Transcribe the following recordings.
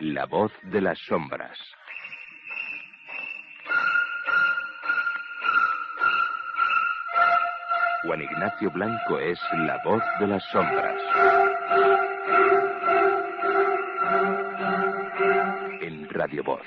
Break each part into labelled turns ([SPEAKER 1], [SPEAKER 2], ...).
[SPEAKER 1] La voz de las sombras. Juan Ignacio Blanco es la voz de las sombras. En Radio Voz.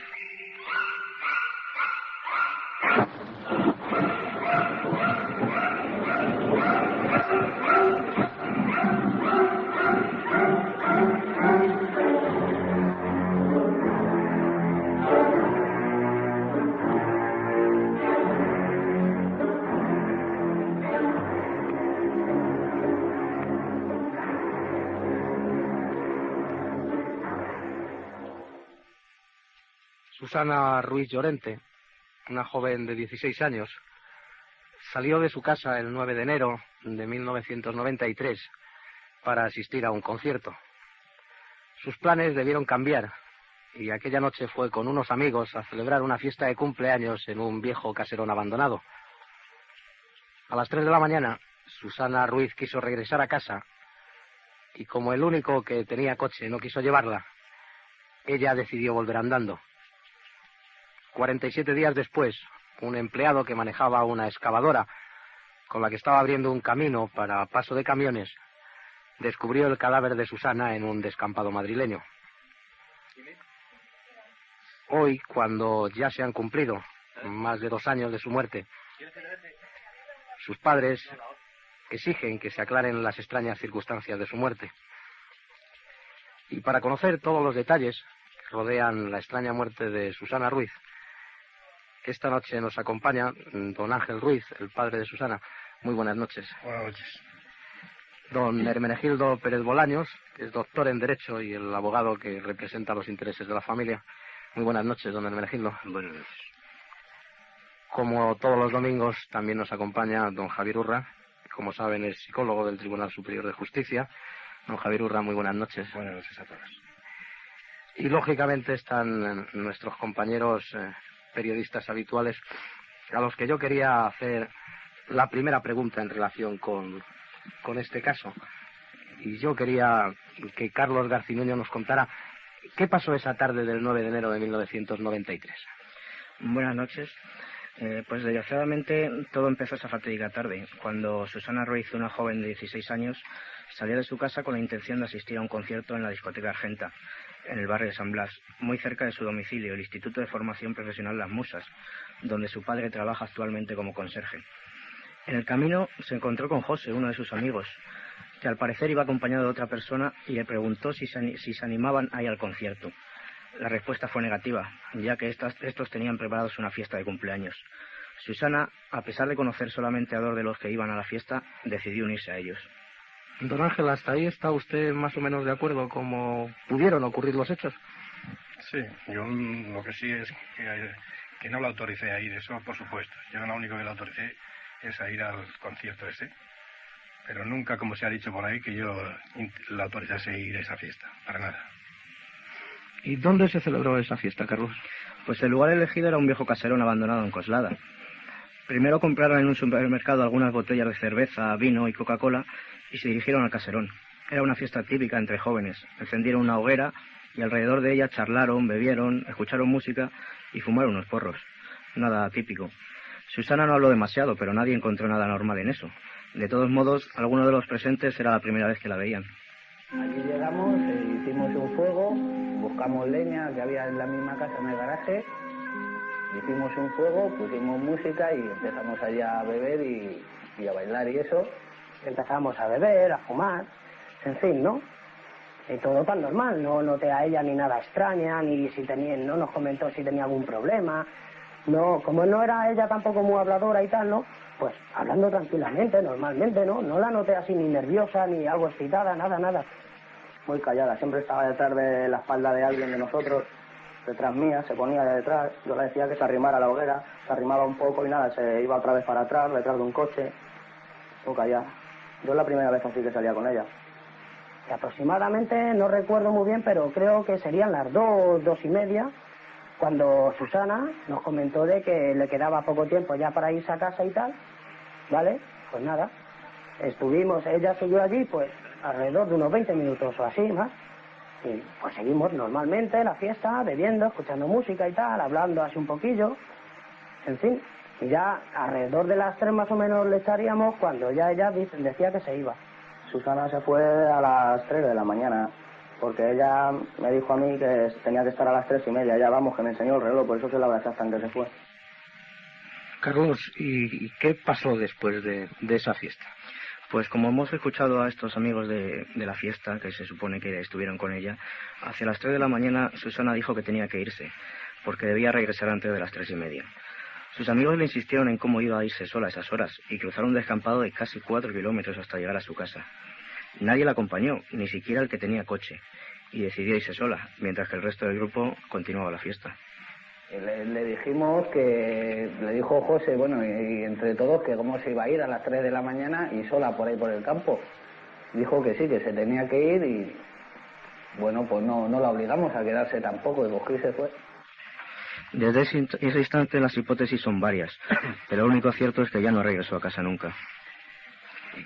[SPEAKER 2] Susana Ruiz Llorente, una joven de 16 años, salió de su casa el 9 de enero de 1993 para asistir a un concierto. Sus planes debieron cambiar y aquella noche fue con unos amigos a celebrar una fiesta de cumpleaños en un viejo caserón abandonado. A las 3 de la mañana, Susana Ruiz quiso regresar a casa y como el único que tenía coche no quiso llevarla, ella decidió volver andando. 47 días después, un empleado que manejaba una excavadora con la que estaba abriendo un camino para paso de camiones, descubrió el cadáver de Susana en un descampado madrileño. Hoy, cuando ya se han cumplido más de 2 años de su muerte, sus padres exigen que se aclaren las extrañas circunstancias de su muerte. Y para conocer todos los detalles que rodean la extraña muerte de Susana Ruiz, esta noche nos acompaña don Ángel Ruiz, el padre de Susana. Muy buenas noches.
[SPEAKER 3] Buenas noches.
[SPEAKER 2] Don Hermenegildo Pérez Bolaños, que es doctor en Derecho y el abogado que representa los intereses de la familia. Muy buenas noches, don Hermenegildo.
[SPEAKER 3] Buenas noches.
[SPEAKER 2] Como todos los domingos, también nos acompaña don Javier Urra, que como saben es psicólogo del Tribunal Superior de Justicia. Don Javier Urra, muy buenas noches.
[SPEAKER 3] Buenas noches a todos.
[SPEAKER 2] Y lógicamente están nuestros compañeros periodistas habituales, a los que yo quería hacer la primera pregunta en relación con este caso. Y yo quería que Carlos Garcinuño nos contara qué pasó esa tarde del 9 de enero de 1993.
[SPEAKER 4] Buenas noches. Pues desgraciadamente todo empezó esa fatídica tarde, cuando Susana Ruiz, una joven de 16 años, salió de su casa con la intención de asistir a un concierto en la discoteca Argenta, en el barrio de San Blas, muy cerca de su domicilio, el Instituto de Formación Profesional Las Musas, donde su padre trabaja actualmente como conserje. En el camino se encontró con José, uno de sus amigos, que al parecer iba acompañado de otra persona y le preguntó si se animaban a ir al concierto. La respuesta fue negativa, ya que estos tenían preparados una fiesta de cumpleaños. Susana, a pesar de conocer solamente a 2 de los que iban a la fiesta, decidió unirse a ellos.
[SPEAKER 2] Don Ángel, ¿hasta ahí está usted más o menos de acuerdo cómo pudieron ocurrir los hechos?
[SPEAKER 3] Sí, yo lo que sí es que no la autoricé a ir, eso por supuesto. Yo lo único que la autoricé es a ir al concierto ese. Pero nunca, como se ha dicho por ahí, que yo la autorizase a ir a esa fiesta, para nada.
[SPEAKER 2] ¿Y dónde se celebró esa fiesta, Carlos?
[SPEAKER 4] Pues el lugar elegido era un viejo caserón abandonado en Coslada. Primero compraron en un supermercado algunas botellas de cerveza, vino y Coca-Cola y se dirigieron al caserón. Era una fiesta típica entre jóvenes. Encendieron una hoguera y alrededor de ella charlaron, bebieron, escucharon música y fumaron unos porros. Nada típico. Susana no habló demasiado, pero nadie encontró nada normal en eso. De todos modos, algunos de los presentes era la primera vez que la veían.
[SPEAKER 5] Allí llegamos, hicimos un fuego, buscamos leña que había en la misma casa, en el garaje, hicimos un fuego, pusimos música y empezamos allá a beber y a bailar y eso. Empezamos a beber, a fumar, en fin, ¿no? Y todo tan normal, no noté a ella ni nada extraña, ni si tenía, no nos comentó si tenía algún problema. No, como no era ella tampoco muy habladora y tal, ¿no? Pues hablando tranquilamente, normalmente, ¿no? No la noté así ni nerviosa, ni algo excitada, nada. Muy callada, siempre estaba detrás de la espalda de alguien de nosotros, detrás mía, se ponía de detrás, yo le decía que se arrimara a la hoguera, se arrimaba un poco y nada, se iba otra vez para atrás, detrás de un coche, muy callada. Yo es la primera vez así que salía con ella. Y aproximadamente, no recuerdo muy bien, pero creo que serían las 2:30, cuando Susana nos comentó de que le quedaba poco tiempo ya para irse a casa y tal, ¿vale? Pues nada, ella siguió allí pues alrededor de unos 20 minutos o así más,
[SPEAKER 6] Y pues seguimos normalmente la fiesta, bebiendo, escuchando música y tal, hablando así un poquillo, en fin. Y ya alrededor de las 3 más o menos le echaríamos cuando ya ella decía que se iba.
[SPEAKER 5] Susana se fue a las 3 de la mañana, porque ella me dijo a mí que tenía que estar a las 3:30. Ya vamos, que me enseñó el reloj, por eso sé la hora exacta en que se fue.
[SPEAKER 2] Carlos, ¿y qué pasó después de esa fiesta?
[SPEAKER 4] Pues como hemos escuchado a estos amigos de la fiesta, que se supone que estuvieron con ella, hacia las 3 de la mañana Susana dijo que tenía que irse, porque debía regresar antes de las 3:30. Sus amigos le insistieron en cómo iba a irse sola a esas horas y cruzaron un descampado de casi 4 kilómetros hasta llegar a su casa. Nadie la acompañó, ni siquiera el que tenía coche, y decidió irse sola, mientras que el resto del grupo continuaba la fiesta.
[SPEAKER 5] Le dijimos que, le dijo José, bueno, y entre todos, que cómo se iba a ir a las 3 de la mañana y sola por ahí por el campo. Dijo que sí, que se tenía que ir y, bueno, pues no la obligamos a quedarse tampoco, y cogió y se fue.
[SPEAKER 4] Desde ese instante las hipótesis son varias, pero lo único cierto es que ya no regresó a casa nunca.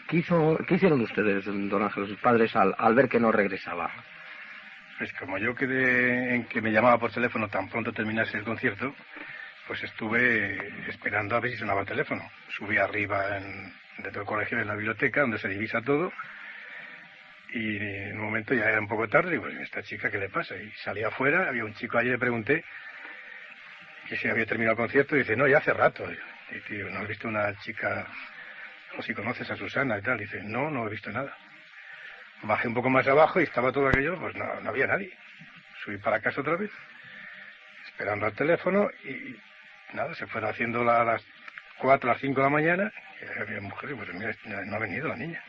[SPEAKER 2] ¿Qué hicieron ustedes, don Ángel, sus padres, al ver que no regresaba?
[SPEAKER 3] Pues como yo quedé en que me llamaba por teléfono tan pronto terminase el concierto, pues estuve esperando a ver si sonaba el teléfono. Subí arriba dentro del colegio, en la biblioteca, donde se divisa todo, y en un momento ya era un poco tarde, y pues, ¿esta chica qué le pasa? Y salí afuera, había un chico allí, le pregunté que si había terminado el concierto, y dice, no, ya hace rato. Y tío, ¿no has visto una chica, o si conoces a Susana y tal? Dice, no he visto nada. Bajé un poco más abajo y estaba todo aquello, pues no había nadie. Subí para casa otra vez, esperando al teléfono, y nada, se fueron haciendo las 4, las 5 de la mañana, y había mujer, pues mira, no ha venido la niña.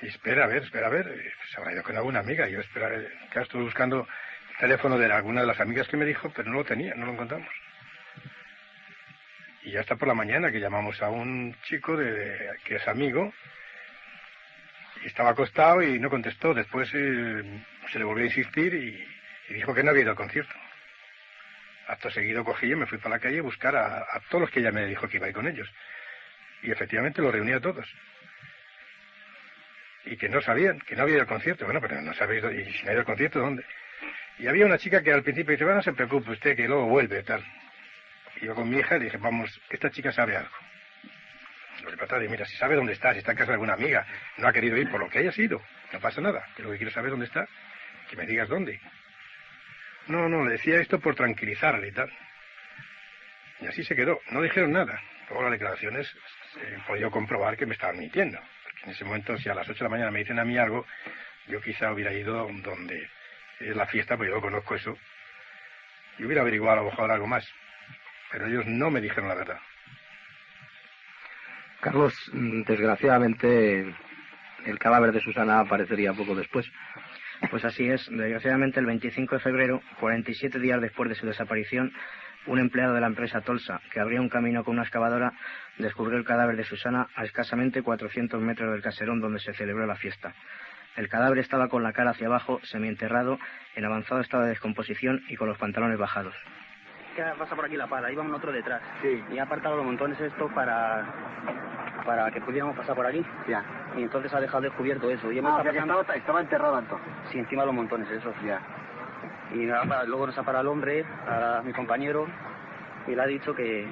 [SPEAKER 3] Y espera a ver, se habrá ido con alguna amiga. Y yo claro, estuve buscando el teléfono de alguna de las amigas que me dijo, pero no lo tenía, no lo encontramos. Y ya está por la mañana que llamamos a un chico que es amigo, y estaba acostado y no contestó. Después se le volvió a insistir y dijo que no había ido al concierto. Acto seguido cogí y me fui para la calle a buscar a todos los que ella me dijo que iba a ir con ellos. Y efectivamente los reuní a todos. Y que no sabían, que no había ido al concierto. Bueno, pero no sabéis, y si no ha ido al concierto, ¿dónde? Y había una chica que al principio dice, bueno, no se preocupe usted, que luego vuelve, tal. Y yo con mi hija le dije, vamos, esta chica sabe algo. Lo que mira, si sabe dónde está, si está en casa de alguna amiga, no ha querido ir por lo que haya sido, no pasa nada, que lo que quiero saber dónde está, que me digas dónde. No, le decía esto por tranquilizarle y tal. Y así se quedó, no dijeron nada. Luego las declaraciones he podido comprobar que me estaban mintiendo, porque en ese momento, si a las 8 de la mañana me dicen a mí algo, yo quizá hubiera ido donde es la fiesta, pues yo conozco eso, y hubiera averiguado a lo mejor algo más. Pero ellos no me dijeron la verdad.
[SPEAKER 2] Carlos, desgraciadamente el cadáver de Susana aparecería poco después.
[SPEAKER 4] Pues así es. Desgraciadamente el 25 de febrero, 47 días después de su desaparición, un empleado de la empresa Tolsa, que abría un camino con una excavadora, descubrió el cadáver de Susana a escasamente 400 metros del caserón donde se celebró la fiesta. El cadáver estaba con la cara hacia abajo, semienterrado, en avanzado estado de descomposición y con los pantalones bajados.
[SPEAKER 7] Pasa por aquí la pala, iba un otro detrás. Sí. Y ha apartado los montones esto para que pudiéramos pasar por aquí. Ya. Y entonces ha dejado descubierto eso. Y estaba enterrado entonces. Sí, encima de los montones esos. Ya. Y luego nos ha parado el hombre, a mi compañero, y le ha dicho que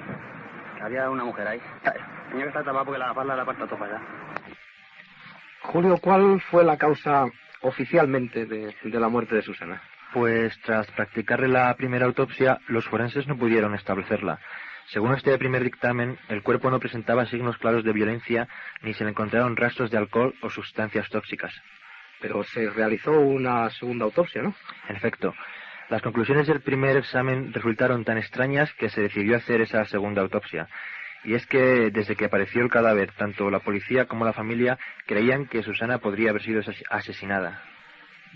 [SPEAKER 7] había una mujer ahí. Tenía que estar tapado porque la pala la aparta todo para allá.
[SPEAKER 2] Julio, ¿cuál fue la causa oficialmente de la muerte de Susana?
[SPEAKER 8] Pues tras practicarle la primera autopsia, los forenses no pudieron establecerla. Según este primer dictamen, el cuerpo no presentaba signos claros de violencia ni se le encontraron rastros de alcohol o sustancias tóxicas.
[SPEAKER 2] Pero se realizó una segunda autopsia, ¿no?
[SPEAKER 8] En efecto, las conclusiones del primer examen resultaron tan extrañas que se decidió hacer esa segunda autopsia. Y es que desde que apareció el cadáver, tanto la policía como la familia creían que Susana podría haber sido asesinada.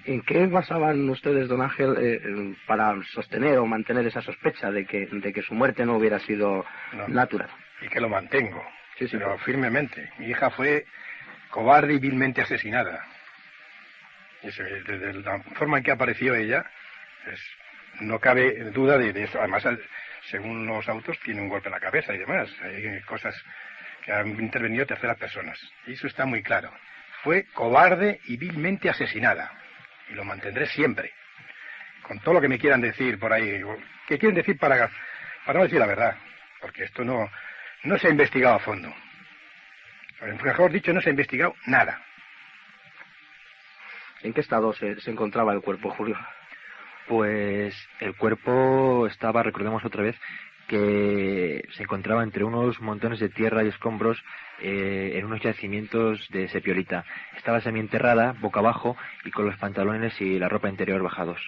[SPEAKER 2] ¿En qué basaban ustedes, don Ángel, para sostener o mantener esa sospecha de que su muerte no hubiera sido natural?
[SPEAKER 3] Y que lo mantengo,
[SPEAKER 2] sí,
[SPEAKER 3] pero firmemente. Mi hija fue cobarde y vilmente asesinada. Y desde la forma en que apareció ella, no cabe duda de eso. Además, según los autos, tiene un golpe en la cabeza y demás. Hay cosas que han intervenido terceras personas. Y eso está muy claro. fue cobarde y vilmente asesinada. Y lo mantendré siempre. Con todo lo que me quieran decir por ahí, que quieren decir para no decir la verdad, porque esto no se ha investigado a fondo. Mejor dicho, no se ha investigado nada.
[SPEAKER 2] ¿En qué estado se encontraba el cuerpo, Julio?
[SPEAKER 8] Pues el cuerpo estaba, recordemos otra vez, que se encontraba entre unos montones de tierra y escombros en unos yacimientos de sepiolita. Estaba semienterrada, boca abajo, y con los pantalones y la ropa interior bajados.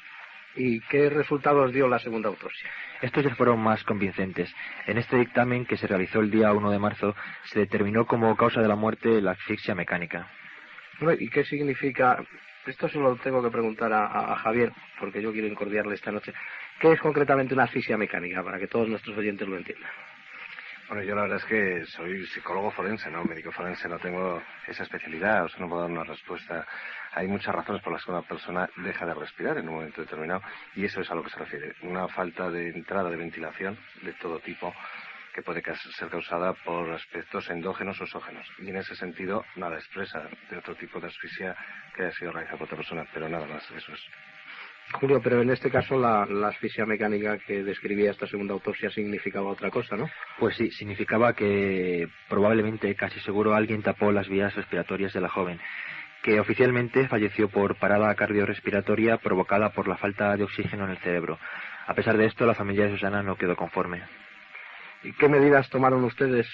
[SPEAKER 2] ¿Y qué resultados dio la segunda autopsia?
[SPEAKER 8] Estos ya fueron más convincentes. En este dictamen, que se realizó el día 1 de marzo, se determinó como causa de la muerte la asfixia mecánica.
[SPEAKER 2] ¿Y qué significa? Esto se lo tengo que preguntar a Javier, porque yo quiero incordiarle esta noche. ¿Qué es concretamente una asfixia mecánica, para que todos nuestros oyentes lo entiendan?
[SPEAKER 9] Bueno, yo la verdad es que soy psicólogo forense, ¿no? Médico forense, no tengo esa especialidad, o sea, no puedo dar una respuesta. Hay muchas razones por las que una persona deja de respirar en un momento determinado, y eso es a lo que se refiere. Una falta de entrada de ventilación de todo tipo, que puede ser causada por aspectos endógenos o exógenos. Y en ese sentido, nada expresa de otro tipo de asfixia que haya sido realizada por otra persona, pero nada más, eso es.
[SPEAKER 2] Julio, pero en este caso la asfixia mecánica que describía esta segunda autopsia significaba otra cosa, ¿no?
[SPEAKER 8] Pues sí, significaba que probablemente, casi seguro, alguien tapó las vías respiratorias de la joven, que oficialmente falleció por parada cardiorrespiratoria provocada por la falta de oxígeno en el cerebro. A pesar de esto, la familia de Susana no quedó conforme.
[SPEAKER 2] ¿Y qué medidas tomaron ustedes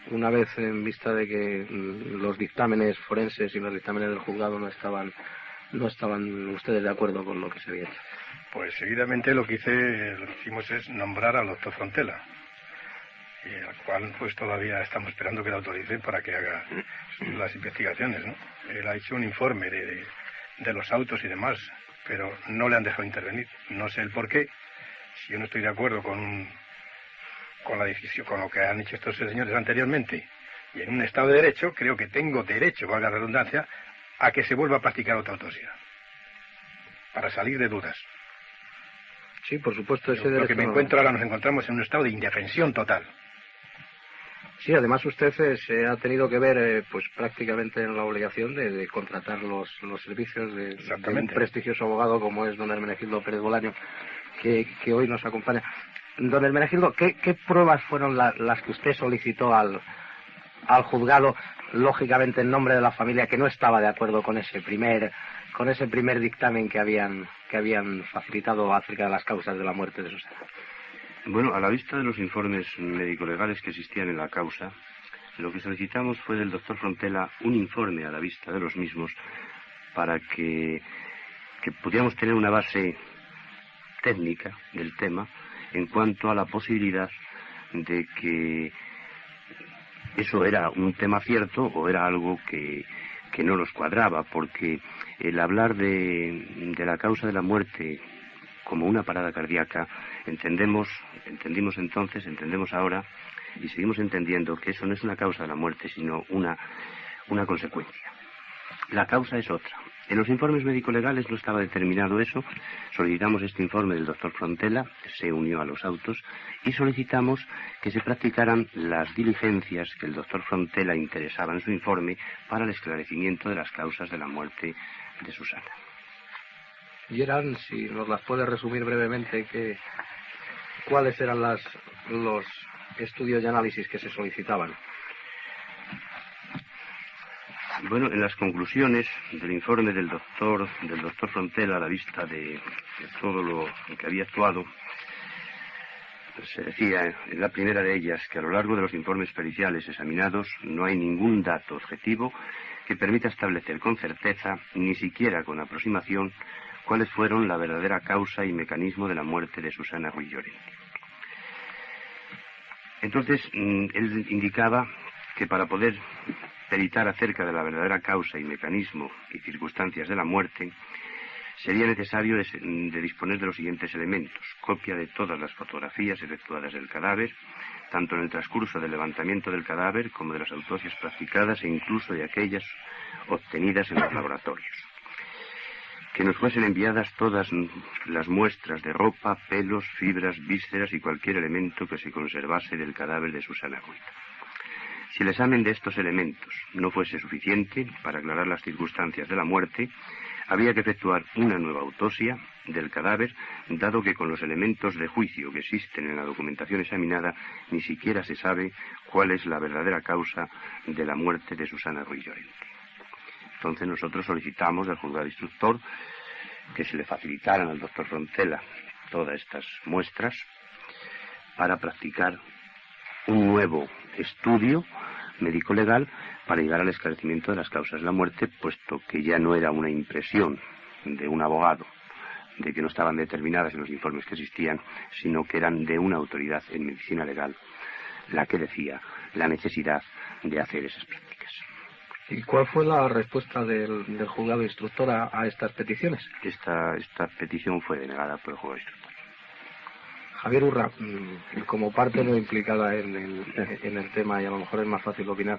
[SPEAKER 2] una vez en vista de que los dictámenes forenses y los dictámenes del juzgado no estaban ustedes de acuerdo con lo que se había hecho?
[SPEAKER 3] Pues seguidamente lo que hicimos es nombrar al doctor Frontela, y al cual pues todavía estamos esperando que lo autoricen para que haga las investigaciones, ¿no? Él ha hecho un informe de los autos y demás, pero no le han dejado intervenir. No sé el por qué. Si yo no estoy de acuerdo con la decisión, con lo que han hecho estos señores anteriormente, y en un Estado de Derecho, creo que tengo derecho, valga la redundancia, a que se vuelva a practicar otra autopsia, para salir de dudas.
[SPEAKER 2] Sí, por supuesto, ese
[SPEAKER 3] Lo que
[SPEAKER 2] derecho
[SPEAKER 3] me encuentro ahora, nos encontramos en un estado de indefensión total.
[SPEAKER 2] Sí, además usted se ha tenido que ver pues prácticamente en la obligación de contratar los servicios de un prestigioso abogado como es don Hermenegildo Pérez Bolaño, que hoy nos acompaña. Don Hermenegildo, ¿qué pruebas fueron las que usted solicitó al juzgado, lógicamente en nombre de la familia que no estaba de acuerdo con ese primer dictamen que habían facilitado acerca de las causas de la muerte de Susana?
[SPEAKER 10] Bueno, a la vista de los informes médico-legales que existían en la causa, lo que solicitamos fue del doctor Frontela un informe a la vista de los mismos para que pudiéramos tener una base técnica del tema en cuanto a la posibilidad de que eso era un tema cierto o era algo que no nos cuadraba, porque el hablar de la causa de la muerte como una parada cardíaca, entendimos ahora y seguimos entendiendo que eso no es una causa de la muerte, sino una consecuencia. La causa es otra. En los informes médico-legales no estaba determinado eso. Solicitamos este informe del doctor Frontela, se unió a los autos, y solicitamos que se practicaran las diligencias que el doctor Frontela interesaba en su informe para el esclarecimiento de las causas de la muerte de Susana.
[SPEAKER 2] Y eran, si nos las puede resumir brevemente, ¿cuáles eran los estudios y análisis que se solicitaban?
[SPEAKER 10] Bueno, en las conclusiones del informe del doctor Frontela, a la vista de todo lo que había actuado, se decía en la primera de ellas que a lo largo de los informes periciales examinados no hay ningún dato objetivo que permita establecer con certeza, ni siquiera con aproximación, cuáles fueron la verdadera causa y mecanismo de la muerte de Susana Ruiz Llorente. Entonces, él indicaba que para poder peritar acerca de la verdadera causa y mecanismo y circunstancias de la muerte, sería necesario de disponer de los siguientes elementos: copia de todas las fotografías efectuadas del cadáver, tanto en el transcurso del levantamiento del cadáver como de las autopsias practicadas e incluso de aquellas obtenidas en los laboratorios. Que nos fuesen enviadas todas las muestras de ropa, pelos, fibras, vísceras y cualquier elemento que se conservase del cadáver de Susana Ruiz. Si el examen de estos elementos no fuese suficiente para aclarar las circunstancias de la muerte, había que efectuar una nueva autopsia del cadáver, dado que con los elementos de juicio que existen en la documentación examinada ni siquiera se sabe cuál es la verdadera causa de la muerte de Susana Ruiz Llorente. Entonces nosotros solicitamos del juzgado instructor que se le facilitaran al doctor Frontela todas estas muestras para practicar un nuevo estudio médico-legal para llegar al esclarecimiento de las causas de la muerte, puesto que ya no era una impresión de un abogado de que no estaban determinadas en los informes que existían, sino que eran de una autoridad en medicina legal la que decía la necesidad de hacer esas prácticas.
[SPEAKER 2] ¿Y cuál fue la respuesta del juzgado instructor a estas peticiones?
[SPEAKER 10] Esta petición fue denegada por el juzgado instructor.
[SPEAKER 2] Javier Urra, como parte no implicada en el tema, y a lo mejor es más fácil opinar,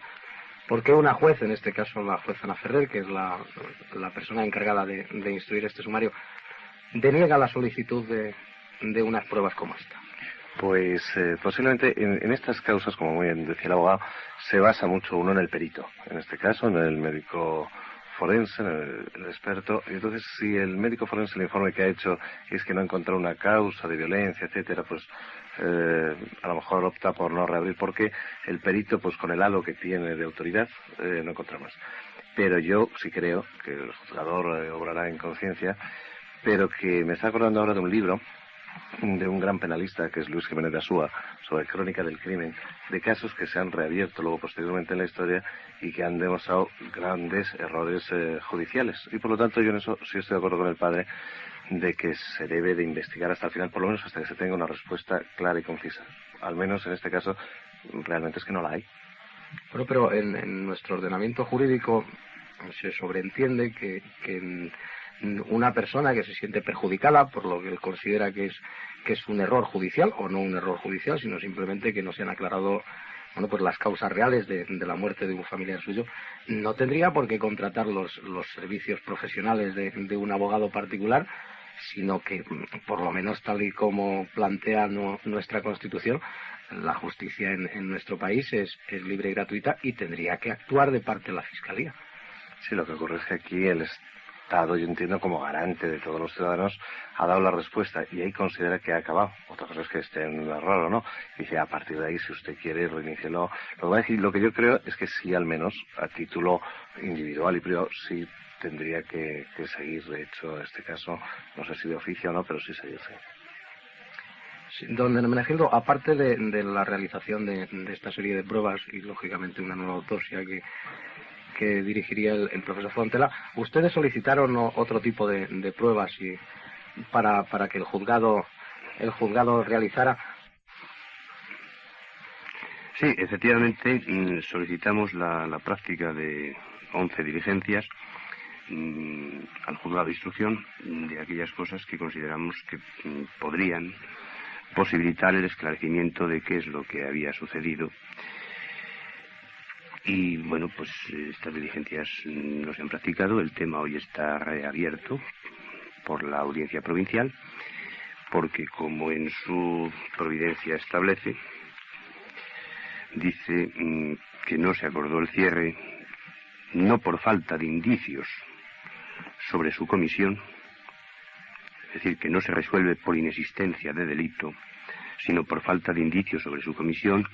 [SPEAKER 2] ¿por qué una juez, en este caso la juez Ana Ferrer, que es la persona encargada de instruir este sumario, deniega la solicitud de unas pruebas como esta?
[SPEAKER 9] Pues posiblemente en estas causas, como muy bien decía el abogado, se basa mucho uno en el perito, en este caso en el médico forense, el experto, y entonces si el médico forense, el informe que ha hecho es que no ha encontrado una causa de violencia, etcétera, pues a lo mejor opta por no reabrir, porque el perito, pues con el halo que tiene de autoridad, no encuentra más. Pero yo sí creo que el juzgador obrará en conciencia, pero que me está acordando ahora de un libro de un gran penalista que es Luis Jiménez de Asúa, sobre crónica del crimen, de casos que se han reabierto luego posteriormente en la historia y que han demostrado grandes errores judiciales. Y por lo tanto yo en eso sí estoy de acuerdo con el padre, de que se debe de investigar hasta el final, por lo menos hasta que se tenga una respuesta clara y concisa. Al menos en este caso realmente es que no la hay.
[SPEAKER 2] Bueno, pero en nuestro ordenamiento jurídico se sobreentiende que una persona que se siente perjudicada por lo que él considera que es un error judicial, o no un error judicial, sino simplemente que no se han aclarado pues las causas reales de la muerte de un familiar suyo, no tendría por qué contratar los servicios profesionales de un abogado particular, sino que, por lo menos tal y como plantea nuestra Constitución, la justicia en nuestro país es libre y gratuita y tendría que actuar de parte de la Fiscalía.
[SPEAKER 9] Sí, lo que ocurre es que aquí el Estado, yo entiendo, como garante de todos los ciudadanos, ha dado la respuesta y ahí considera que ha acabado. Otra cosa es que esté en error o no. Dice, a partir de ahí, si usted quiere, reinícielo. Lo que yo creo es que sí, al menos, a título individual y privado, sí tendría que seguir. De hecho, en este caso, no sé si de oficio o no, pero sí seguirse.
[SPEAKER 2] Sí, don Hermenegildo, aparte de la realización de esta serie de pruebas y, lógicamente, una nueva autopsia que dirigiría el profesor Frontela, ¿ustedes solicitaron otro tipo de pruebas para que el juzgado realizara?
[SPEAKER 10] Sí, efectivamente solicitamos la práctica de 11 diligencias al juzgado de instrucción de aquellas cosas que consideramos que podrían posibilitar el esclarecimiento de qué es lo que había sucedido. Y bueno, pues estas diligencias no se han practicado. El tema hoy está reabierto por la audiencia provincial, porque como en su providencia establece, dice que no se acordó el cierre no por falta de indicios sobre su comisión, es decir, que no se resuelve por inexistencia de delito, sino por falta de indicios sobre su comisión,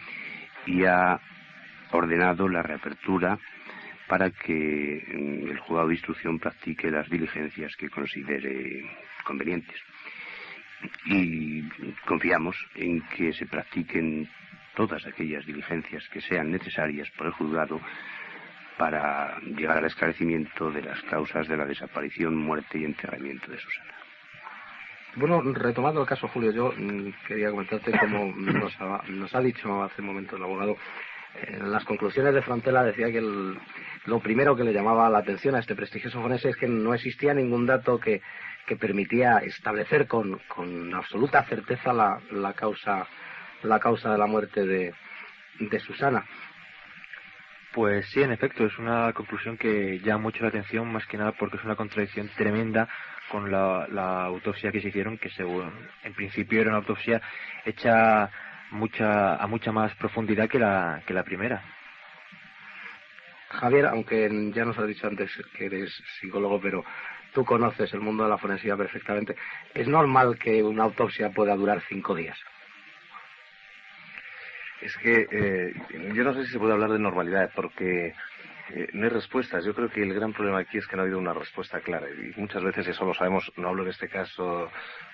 [SPEAKER 10] y ha ordenado la reapertura para que el juzgado de instrucción practique las diligencias que considere convenientes. Y confiamos en que se practiquen todas aquellas diligencias que sean necesarias por el juzgado para llegar al esclarecimiento de las causas de la desaparición, muerte y enterramiento de Susana.
[SPEAKER 2] Bueno, retomando el caso, Julio, yo quería comentarte, como nos ha dicho hace un momento el abogado, en las conclusiones de Frontela decía que lo primero que le llamaba la atención a este prestigioso forense es que no existía ningún dato que permitía establecer con absoluta certeza la causa de la muerte de Susana.
[SPEAKER 8] Pues sí, en efecto, es una conclusión que llama mucho la atención, más que nada porque es una contradicción tremenda con la autopsia que se hicieron, que según en principio era una autopsia hecha a mucha más profundidad que la primera.
[SPEAKER 2] Javier, aunque ya nos has dicho antes que eres psicólogo, pero tú conoces el mundo de la forensicidad perfectamente, ¿es normal que una autopsia pueda durar 5 días?
[SPEAKER 9] Es que yo no sé si se puede hablar de normalidad, porque no hay respuestas. Yo creo que el gran problema aquí es que no ha habido una respuesta clara. Y muchas veces, y eso lo sabemos, no hablo en este caso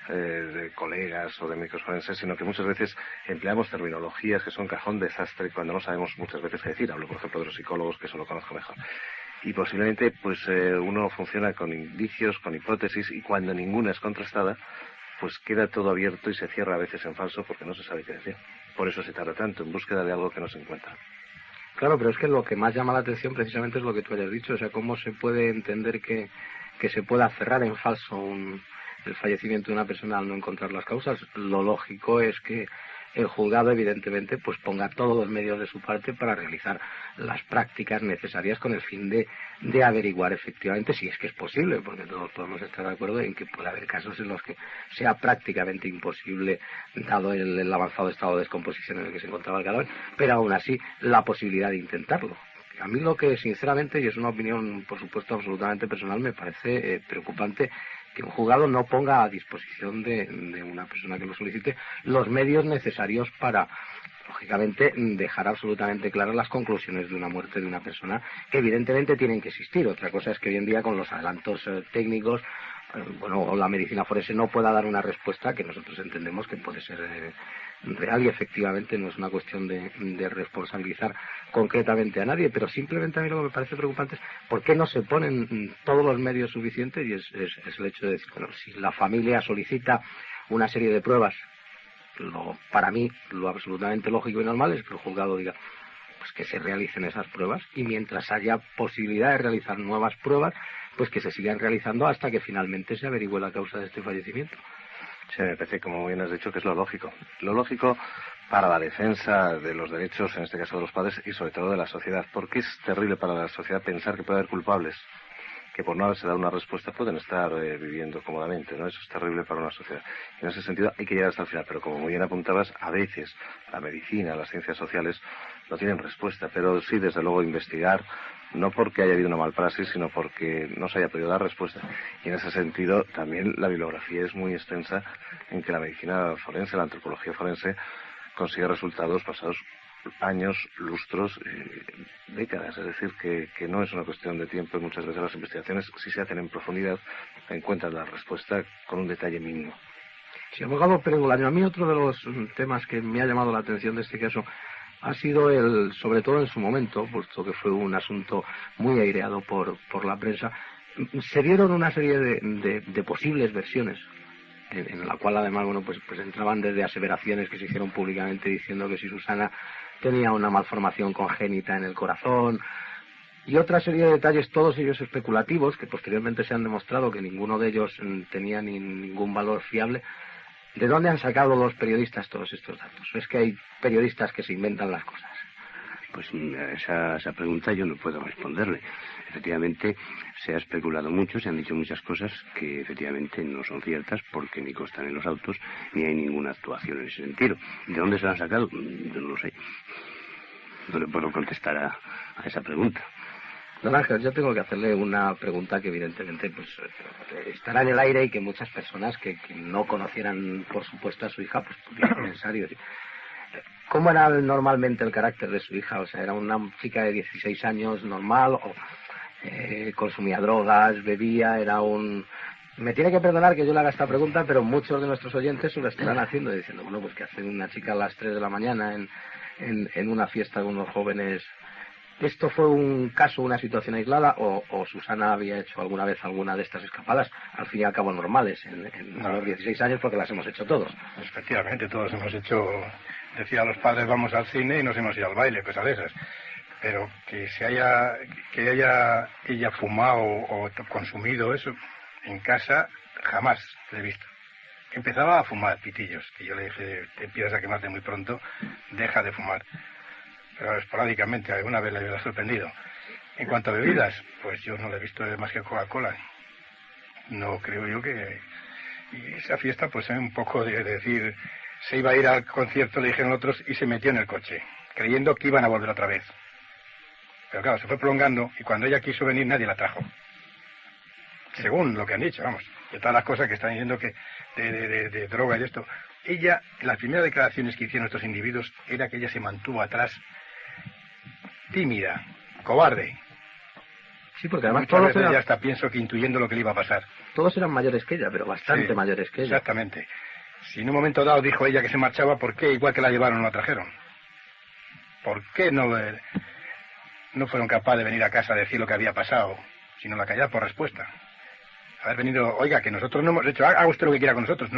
[SPEAKER 9] de colegas o de médicos forenses, sino que muchas veces empleamos terminologías que son cajón desastre cuando no sabemos muchas veces qué decir. Hablo, por ejemplo, de los psicólogos, que eso lo conozco mejor. Y posiblemente pues uno funciona con indicios, con hipótesis, y cuando ninguna es contrastada, pues queda todo abierto y se cierra a veces en falso porque no se sabe qué decir. Por eso se tarda tanto en búsqueda de algo que no se encuentra.
[SPEAKER 2] Claro, pero es que lo que más llama la atención precisamente es lo que tú hayas dicho, o sea, cómo se puede entender que se pueda cerrar en falso el fallecimiento de una persona al no encontrar las causas. Lo lógico es que el juzgado, evidentemente, pues ponga todos los medios de su parte para realizar las prácticas necesarias con el fin de averiguar efectivamente si es que es posible, porque todos podemos estar de acuerdo en que puede haber casos en los que sea prácticamente imposible, dado el avanzado estado de descomposición en el que se encontraba el cadáver, pero aún así la posibilidad de intentarlo. A mí lo que, sinceramente, y es una opinión, por supuesto, absolutamente personal, me parece preocupante que un juzgado no ponga a disposición de una persona que lo solicite los medios necesarios para, lógicamente, dejar absolutamente claras las conclusiones de una muerte de una persona, que evidentemente tienen que existir. Otra cosa es que hoy en día, con los adelantos técnicos, o la medicina forense no pueda dar una respuesta que nosotros entendemos que puede ser real, y efectivamente no es una cuestión de responsabilizar concretamente a nadie, pero simplemente a mí lo que me parece preocupante es por qué no se ponen todos los medios suficientes, y es el hecho de decir, bueno, si la familia solicita una serie de pruebas, para mí lo absolutamente lógico y normal es que el juzgado diga pues que se realicen esas pruebas, y mientras haya posibilidad de realizar nuevas pruebas, pues que se sigan realizando hasta que finalmente se averigüe la causa de este fallecimiento.
[SPEAKER 9] Sí, me parece, como bien has dicho, que es lo lógico. Lo lógico para la defensa de los derechos, en este caso de los padres, y sobre todo de la sociedad. Porque es terrible para la sociedad pensar que puede haber culpables que por no haberse dado una respuesta pueden estar viviendo cómodamente, ¿no? Eso es terrible para una sociedad. En ese sentido hay que llegar hasta el final, pero como muy bien apuntabas, a veces la medicina, las ciencias sociales no tienen respuesta, pero sí, desde luego, investigar, no porque haya habido una malpraxis, sino porque no se haya podido dar respuesta. Y en ese sentido también la bibliografía es muy extensa en que la medicina forense, la antropología forense, consigue resultados pasados años, lustros, décadas. Es decir, que no es una cuestión de tiempo, y muchas veces las investigaciones, si se hacen en profundidad, encuentran la respuesta con un detalle mínimo.
[SPEAKER 2] Sí, abogado Peregolaño, a mí otro de los temas que me ha llamado la atención de este caso ha sido sobre todo en su momento, puesto que fue un asunto muy aireado por la prensa, se dieron una serie de posibles versiones, en la cual además, bueno, pues entraban desde aseveraciones que se hicieron públicamente diciendo que si Susana tenía una malformación congénita en el corazón, y otra serie de detalles, todos ellos especulativos, que posteriormente se han demostrado que ninguno de ellos tenía ningún valor fiable. ¿De dónde han sacado los periodistas todos estos datos? ¿Es que hay periodistas que se inventan las cosas?
[SPEAKER 10] Pues esa pregunta yo no puedo responderle. Efectivamente, se ha especulado mucho, se han dicho muchas cosas que efectivamente no son ciertas, porque ni constan en los autos, ni hay ninguna actuación en ese sentido. ¿De dónde se lo han sacado? Yo no lo sé. No le puedo contestar a esa pregunta.
[SPEAKER 2] Don Ángel, yo tengo que hacerle una pregunta que evidentemente pues estará en el aire, y que muchas personas que no conocieran, por supuesto, a su hija, pues pudieran pensar y decir, ¿cómo era normalmente el carácter de su hija? O sea, ¿era una chica de 16 años normal, o consumía drogas, bebía, era un...? Me tiene que perdonar que yo le haga esta pregunta, pero muchos de nuestros oyentes se lo estarán haciendo, diciendo, bueno, pues ¿qué hace una chica a las 3 de la mañana en una fiesta con unos jóvenes? ¿Esto fue un caso, una situación aislada, o Susana había hecho alguna vez alguna de estas escapadas, al fin y al cabo normales, a los 16 años, porque las hemos hecho todos?
[SPEAKER 3] Efectivamente, todos hemos hecho... Decía a los padres, vamos al cine, y nos hemos ido al baile, cosas de esas. Pero que haya ella fumado o consumido eso en casa, jamás lo he visto. Empezaba a fumar pitillos, que yo le dije, te empiezas a quemarte muy pronto, deja de fumar. Pero esporádicamente, alguna vez le hubiera sorprendido. En cuanto a bebidas, pues yo no le he visto más que Coca-Cola. No creo yo que... Y esa fiesta, pues es un poco de decir... Se iba a ir al concierto, le dijeron otros, y se metió en el coche, creyendo que iban a volver otra vez. Pero claro, se fue prolongando y cuando ella quiso venir nadie la trajo. Según lo que han dicho, vamos, de todas las cosas que están diciendo que de droga y de esto. Ella, las primeras declaraciones que hicieron estos individuos era que ella se mantuvo atrás, tímida, cobarde.
[SPEAKER 2] Sí, porque además
[SPEAKER 3] muchas veces ya hasta pienso que intuyendo lo que le iba a pasar.
[SPEAKER 2] Todos eran mayores que ella, pero bastante mayores que ella.
[SPEAKER 3] Exactamente. Si en un momento dado dijo ella que se marchaba, ¿por qué igual que la llevaron no la trajeron? ¿Por qué no fueron capaces de venir a casa a decir lo que había pasado, sino la callaron por respuesta? Haber venido, oiga, que nosotros no hemos hecho, haga usted lo que quiera con nosotros,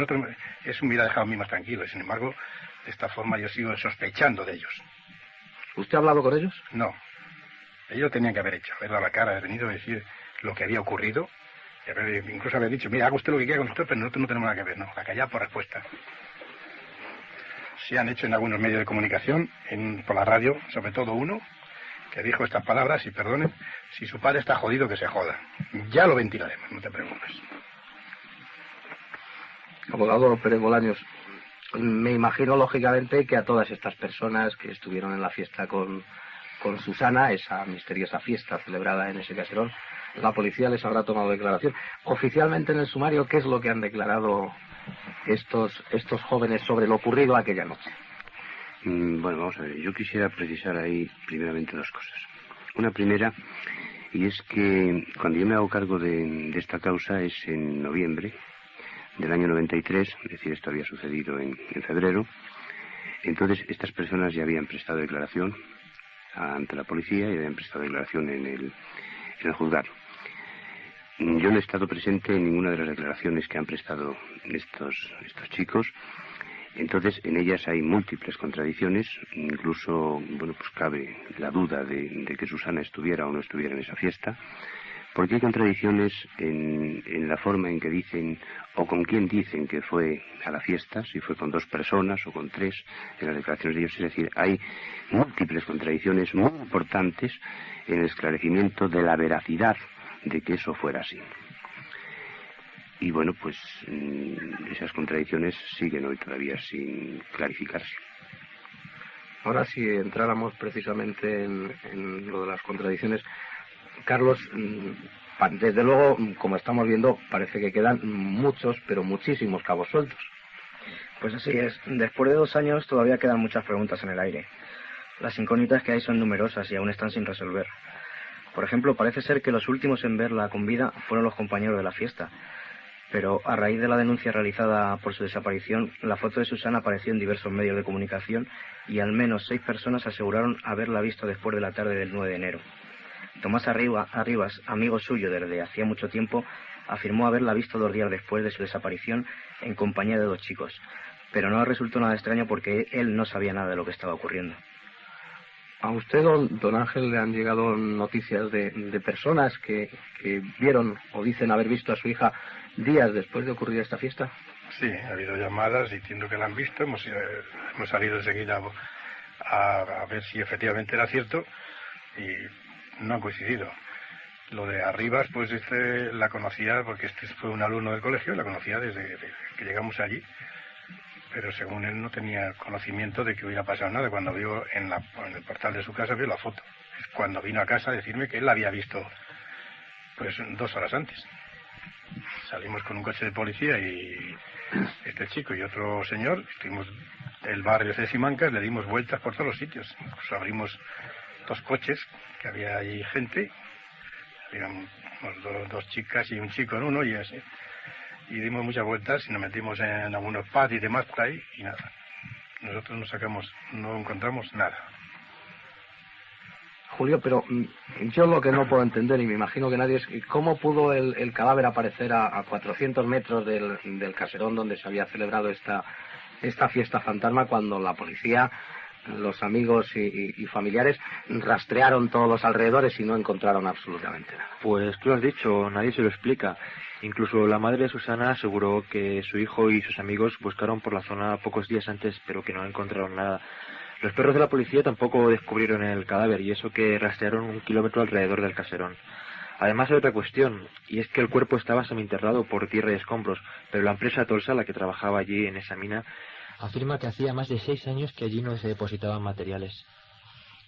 [SPEAKER 3] eso me hubiera dejado a mí más tranquilo. Y sin embargo, de esta forma yo sigo sospechando de ellos.
[SPEAKER 2] ¿Usted ha hablado con ellos?
[SPEAKER 3] No. Ellos tenían que haber hecho, haber dado la cara, haber venido a decir lo que había ocurrido, y incluso haber dicho, mira, haga usted lo que quiera con nosotros, pero nosotros no tenemos nada que ver, no, la callada por respuesta. Se han hecho en algunos medios de comunicación, por la radio, sobre todo uno, que dijo estas palabras, y perdonen, si su padre está jodido, que se joda. Ya lo ventilaremos, no te preocupes.
[SPEAKER 2] Abogado Pérez Bolaños, me imagino lógicamente que a todas estas personas que estuvieron en la fiesta con Susana, esa misteriosa fiesta celebrada en ese caserón, la policía les habrá tomado declaración. Oficialmente en el sumario, ¿qué es lo que han declarado estos jóvenes sobre lo ocurrido aquella noche?
[SPEAKER 10] Bueno, vamos a ver, yo quisiera precisar ahí primeramente dos cosas. Una primera, y es que cuando yo me hago cargo de esta causa es en noviembre del año 93, es decir, esto había sucedido en febrero. Entonces estas personas ya habían prestado declaración ante la policía y habían prestado declaración en el juzgado. Yo no he estado presente en ninguna de las declaraciones que han prestado estos chicos. Entonces, en ellas hay múltiples contradicciones, incluso, bueno, pues cabe la duda de que Susana estuviera o no estuviera en esa fiesta, porque hay contradicciones en la forma en que dicen, o con quién dicen que fue a la fiesta, si fue con 2 personas o con 3, en las declaraciones de ellos. Es decir, hay múltiples contradicciones muy importantes en el esclarecimiento de la veracidad de que eso fuera así. Y bueno, pues esas contradicciones siguen hoy todavía sin clarificarse.
[SPEAKER 2] Ahora, si entráramos precisamente en lo de las contradicciones, Carlos, desde luego, como estamos viendo, parece que quedan muchos, pero muchísimos cabos sueltos.
[SPEAKER 4] Pues así es. Después de 2 años todavía quedan muchas preguntas en el aire. Las incógnitas que hay son numerosas y aún están sin resolver. Por ejemplo, parece ser que los últimos en verla con vida fueron los compañeros de la fiesta. Pero a raíz de la denuncia realizada por su desaparición, la foto de Susana apareció en diversos medios de comunicación y al menos 6 personas aseguraron haberla visto después de la tarde del 9 de enero. Tomás Arribas, amigo suyo desde hacía mucho tiempo, afirmó haberla visto 2 días después de su desaparición en compañía de 2 chicos. Pero no resultó nada extraño porque él no sabía nada de lo que estaba ocurriendo.
[SPEAKER 2] ¿A usted, don Ángel, le han llegado noticias de personas que vieron o dicen haber visto a su hija días después de ocurrir esta fiesta?
[SPEAKER 3] Sí, ha habido llamadas diciendo que la han visto. Hemos salido enseguida a ver si efectivamente era cierto y no ha coincidido. Lo de Arribas, pues la conocía porque fue un alumno del colegio, la conocía desde que llegamos allí. Pero según él no tenía conocimiento de que hubiera pasado nada. Cuando vio en el portal de su casa, vio la foto. Es cuando vino a casa a decirme que él la había visto pues 2 horas antes. Salimos con un coche de policía y este chico y otro señor, estuvimos el barrio de Simancas, le dimos vueltas por todos los sitios. Incluso abrimos 2 coches, que había allí gente, habían 2 chicas y un chico en uno y así. Y dimos muchas vueltas y nos metimos en algunos pads y demás por ahí y nada. Nosotros no encontramos nada.
[SPEAKER 2] Julio, pero yo lo que no puedo entender, y me imagino que nadie, es cómo pudo el cadáver aparecer a 400 metros del caserón donde se había celebrado esta fiesta fantasma, cuando la policía, los amigos y familiares rastrearon todos los alrededores y no encontraron absolutamente nada.
[SPEAKER 8] Pues tú lo has dicho, nadie se lo explica. Incluso la madre de Susana aseguró que su hijo y sus amigos buscaron por la zona pocos días antes, pero que no encontraron nada. Los perros de la policía tampoco descubrieron el cadáver, y eso que rastrearon 1 kilómetro alrededor del caserón. Además hay otra cuestión, y es que el cuerpo estaba semienterrado por tierra y escombros, pero la empresa Tolsa, la que trabajaba allí en esa mina,
[SPEAKER 11] afirma que hacía más de 6 años que allí no se depositaban materiales.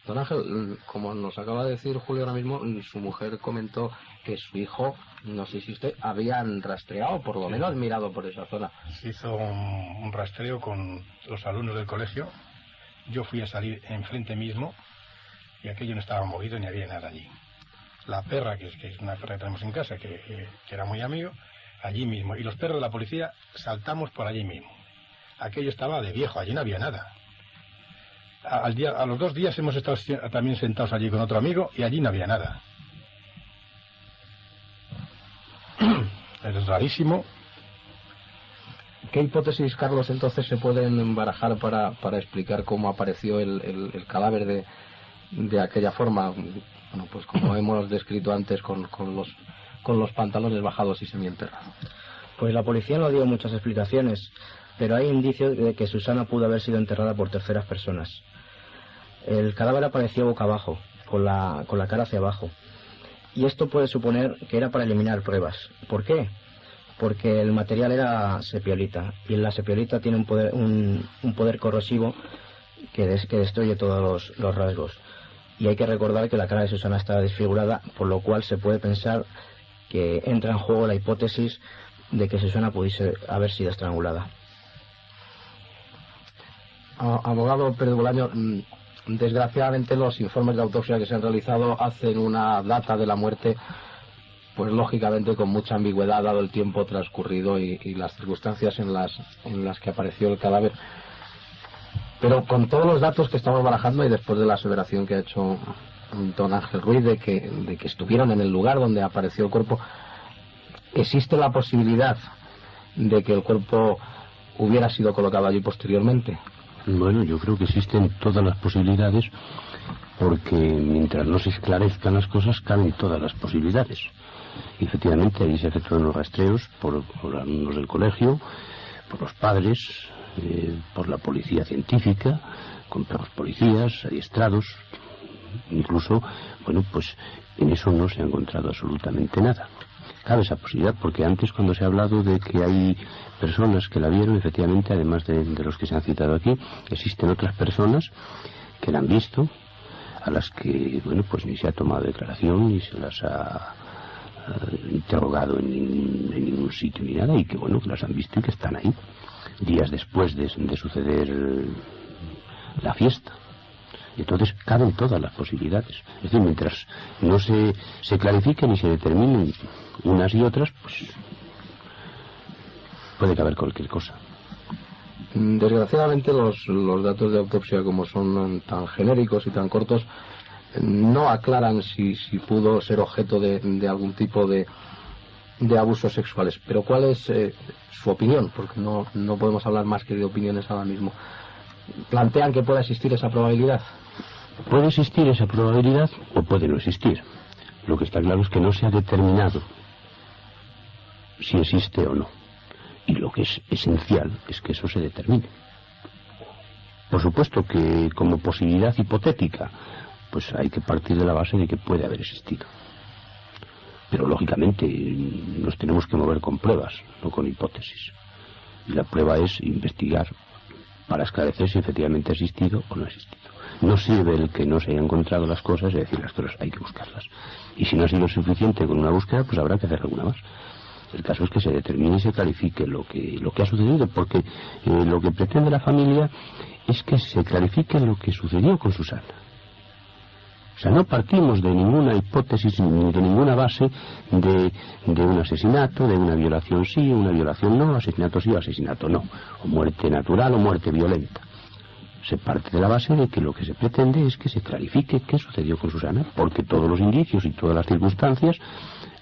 [SPEAKER 2] Don Ángel, como nos acaba de decir Julio ahora mismo, su mujer comentó que su hijo, no sé si usted, habían rastreado, por lo menos mirado por esa zona.
[SPEAKER 3] Se hizo un rastreo con los alumnos del colegio. Yo fui a salir enfrente mismo y aquello no estaba movido ni había nada allí. La perra, que es una perra que tenemos en casa, que era muy amigo, allí mismo. Y los perros de la policía saltamos por allí mismo. Aquello estaba de viejo, allí no había nada. A los 2 días hemos estado también sentados allí con otro amigo y allí no había nada. Es rarísimo.
[SPEAKER 2] ¿Qué hipótesis, Carlos, entonces se pueden barajar para explicar cómo apareció el cadáver de aquella forma? Bueno, pues como hemos descrito antes, con los pantalones bajados y semienterrado.
[SPEAKER 4] Pues la policía no dio muchas explicaciones, pero hay indicios de que Susana pudo haber sido enterrada por terceras personas. El cadáver apareció boca abajo, con la cara hacia abajo. Y esto puede suponer que era para eliminar pruebas. ¿Por qué? Porque el material era sepiolita, y la sepiolita tiene un poder corrosivo que destruye todos los rasgos. Y hay que recordar que la cara de Susana estaba desfigurada, por lo cual se puede pensar que entra en juego la hipótesis de que Susana pudiese haber sido estrangulada.
[SPEAKER 2] Abogado Pérez Bolaño, desgraciadamente los informes de autopsia que se han realizado hacen una data de la muerte, pues lógicamente con mucha ambigüedad dado el tiempo transcurrido y las circunstancias en las que apareció el cadáver. Pero con todos los datos que estamos barajando y después de la aseveración que ha hecho don Ángel Ruiz de que estuvieron en el lugar donde apareció el cuerpo, ¿existe la posibilidad de que el cuerpo hubiera sido colocado allí posteriormente?
[SPEAKER 11] Bueno, yo creo que existen todas las posibilidades, porque mientras no se esclarezcan las cosas, caben todas las posibilidades. Y efectivamente, ahí se efectuaron los rastreos por alumnos del colegio, por los padres, por la policía científica, con perros policías, adiestrados. Incluso, bueno, pues en eso no se ha encontrado absolutamente nada. Cabe esa posibilidad, porque antes, cuando se ha hablado de que hay personas que la vieron, efectivamente, además de los que se han citado aquí, existen otras personas que la han visto, a las que, bueno, pues ni se ha tomado declaración, ni se las ha interrogado en ningún sitio ni nada, y que, bueno, que las han visto y que están ahí, días después de suceder la fiesta. Entonces caben todas las posibilidades. Es decir, mientras no se clarifiquen y se determinen unas y otras, pues puede caber cualquier cosa.
[SPEAKER 2] Desgraciadamente los datos de autopsia, como son tan genéricos y tan cortos, no aclaran si pudo ser objeto de algún tipo de abusos sexuales. Pero ¿cuál es su opinión? Porque no podemos hablar más que de opiniones ahora mismo. ¿Plantean que pueda existir esa probabilidad?
[SPEAKER 11] Puede existir esa probabilidad o puede no existir. Lo que está claro es que no se ha determinado si existe o no. Y lo que es esencial es que eso se determine. Por supuesto que como posibilidad hipotética, pues hay que partir de la base de que puede haber existido. Pero lógicamente nos tenemos que mover con pruebas, no con hipótesis. Y la prueba es investigar para esclarecer si efectivamente ha existido o no ha existido. No sirve el que no se hayan encontrado las cosas, es decir, las cosas hay que buscarlas. Y si no ha sido suficiente con una búsqueda, pues habrá que hacer alguna más. El caso es que se determine y se clarifique lo que ha sucedido, porque lo que pretende la familia es que se clarifique lo que sucedió con Susana. O sea, no partimos de ninguna hipótesis ni de ninguna base de un asesinato, de una violación sí, una violación no, asesinato sí o asesinato no, o muerte natural o muerte violenta. Se parte de la base de que lo que se pretende es que se clarifique qué sucedió con Susana, porque todos los indicios y todas las circunstancias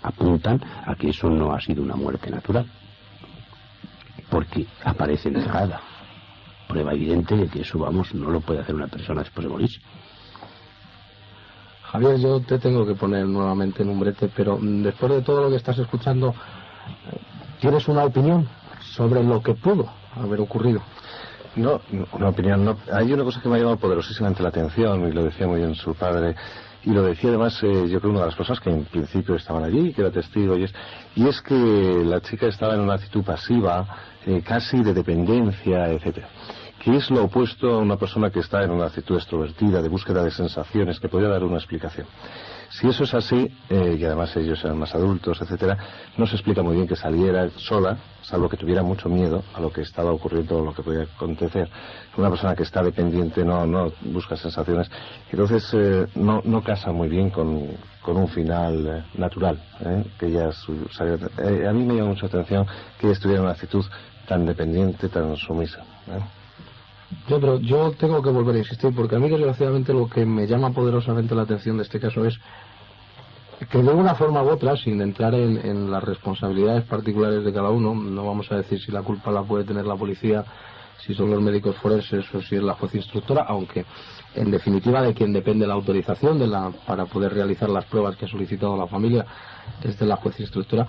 [SPEAKER 11] apuntan a que eso no ha sido una muerte natural, porque aparece enterrada. Prueba evidente de que eso, vamos, no lo puede hacer una persona después de morirse.
[SPEAKER 2] Javier, yo te tengo que poner nuevamente en un brete, pero después de todo lo que estás escuchando, ¿tienes una opinión sobre lo que pudo haber ocurrido?
[SPEAKER 9] No, una opinión no. Hay una cosa que me ha llamado poderosísimamente la atención, y lo decía muy bien su padre, y lo decía además, yo creo, una de las personas que en principio estaban allí, que era testigo, y es que la chica estaba en una actitud pasiva, casi de dependencia, etcétera. que es lo opuesto a una persona que está en una actitud extrovertida, de búsqueda de sensaciones, que podría dar una explicación. Si eso es así, y además ellos eran más adultos, etcétera, no se explica muy bien que saliera sola, salvo que tuviera mucho miedo a lo que estaba ocurriendo o lo que podía acontecer. Una persona que está dependiente no busca sensaciones, entonces no casa muy bien con un final natural, que ella saliera. A mí me llama mucha atención que ella estuviera en una actitud tan dependiente, tan sumisa.
[SPEAKER 2] Pero yo tengo que volver a insistir, porque a mí desgraciadamente lo que me llama poderosamente la atención de este caso es que de una forma u otra, sin entrar en las responsabilidades particulares de cada uno, no vamos a decir si la culpa la puede tener la policía, si son los médicos forenses o si es la juez instructora, aunque en definitiva de quien depende la autorización para poder realizar las pruebas que ha solicitado la familia es de la juez instructora,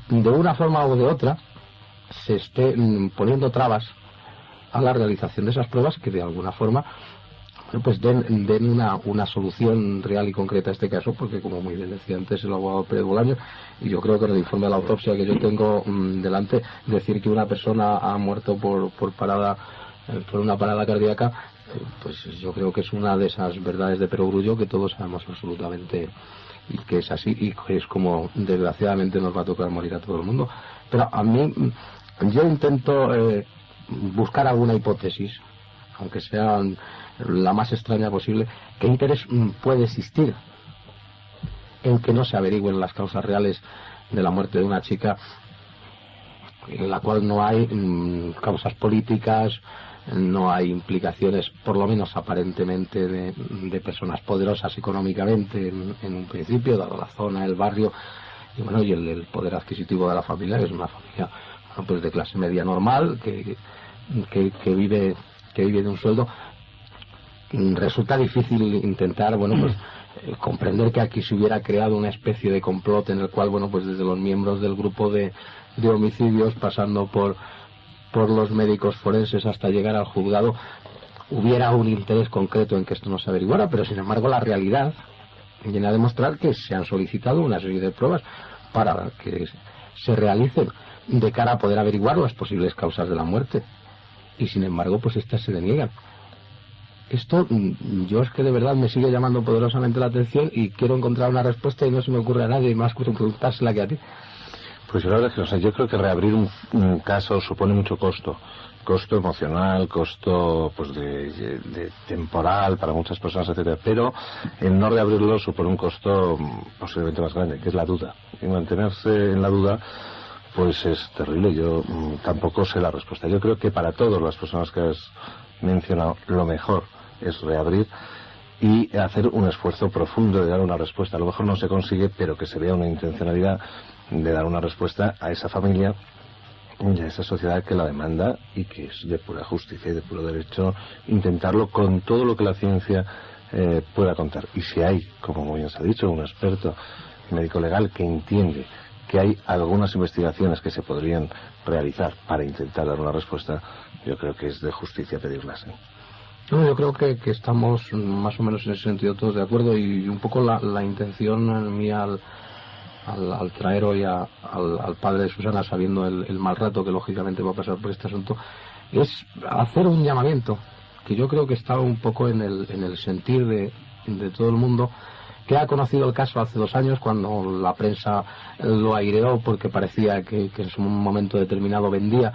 [SPEAKER 2] de una forma u de otra se esté poniendo trabas a la realización de esas pruebas que de alguna forma pues den una solución real y concreta a este caso, porque como muy bien decía antes el abogado Pérez Bolaño, y yo creo que en el informe de la autopsia que yo tengo delante, decir que una persona ha muerto por una parada cardíaca, pues yo creo que es una de esas verdades de perogrullo que todos sabemos absolutamente, y que es así, y que es como desgraciadamente nos va a tocar morir a todo el mundo. Pero a mí, yo intento buscar alguna hipótesis, aunque sea la más extraña posible. ¿Qué interés puede existir en que no se averigüen las causas reales de la muerte de una chica en la cual no hay causas políticas, no hay implicaciones, por lo menos aparentemente, de personas poderosas económicamente en un principio, dado la zona, el barrio, y bueno, y el poder adquisitivo de la familia, que es una familia pues de clase media normal, que vive de un sueldo? Resulta difícil intentar, comprender que aquí se hubiera creado una especie de complot en el cual, pues desde los miembros del grupo de homicidios, pasando por los médicos forenses hasta llegar al juzgado, hubiera un interés concreto en que esto no se averiguara. Pero sin embargo la realidad viene a demostrar que se han solicitado una serie de pruebas para que se realicen de cara a poder averiguar las posibles causas de la muerte, y sin embargo pues estas se deniegan. Esto yo es que de verdad me sigue llamando poderosamente la atención y quiero encontrar una respuesta y no se me ocurre a nadie más que preguntársela que a ti.
[SPEAKER 9] Pues la verdad es que no sé, yo creo que reabrir un caso supone mucho costo emocional, costo pues de temporal para muchas personas, etcétera, pero el no reabrirlo supone un costo posiblemente más grande, que es la duda, y mantenerse en la duda pues es terrible. Yo tampoco sé la respuesta. Yo creo que para todas las personas que has mencionado, lo mejor es reabrir y hacer un esfuerzo profundo de dar una respuesta. A lo mejor no se consigue, pero que se vea una intencionalidad de dar una respuesta a esa familia y a esa sociedad que la demanda, y que es de pura justicia y de puro derecho intentarlo con todo lo que la ciencia pueda contar. Y si hay, como muy bien se ha dicho, un experto médico legal que entiende que hay algunas investigaciones que se podrían realizar para intentar dar una respuesta, yo creo que es de justicia pedirlas.
[SPEAKER 2] Yo creo que estamos más o menos en ese sentido todos de acuerdo, y un poco la intención mía al traer hoy al padre de Susana, sabiendo el mal rato que lógicamente va a pasar por este asunto, es hacer un llamamiento que yo creo que está un poco en el sentir de todo el mundo, que ha conocido el caso hace 2 años, cuando la prensa lo aireó porque parecía que en un momento determinado vendía,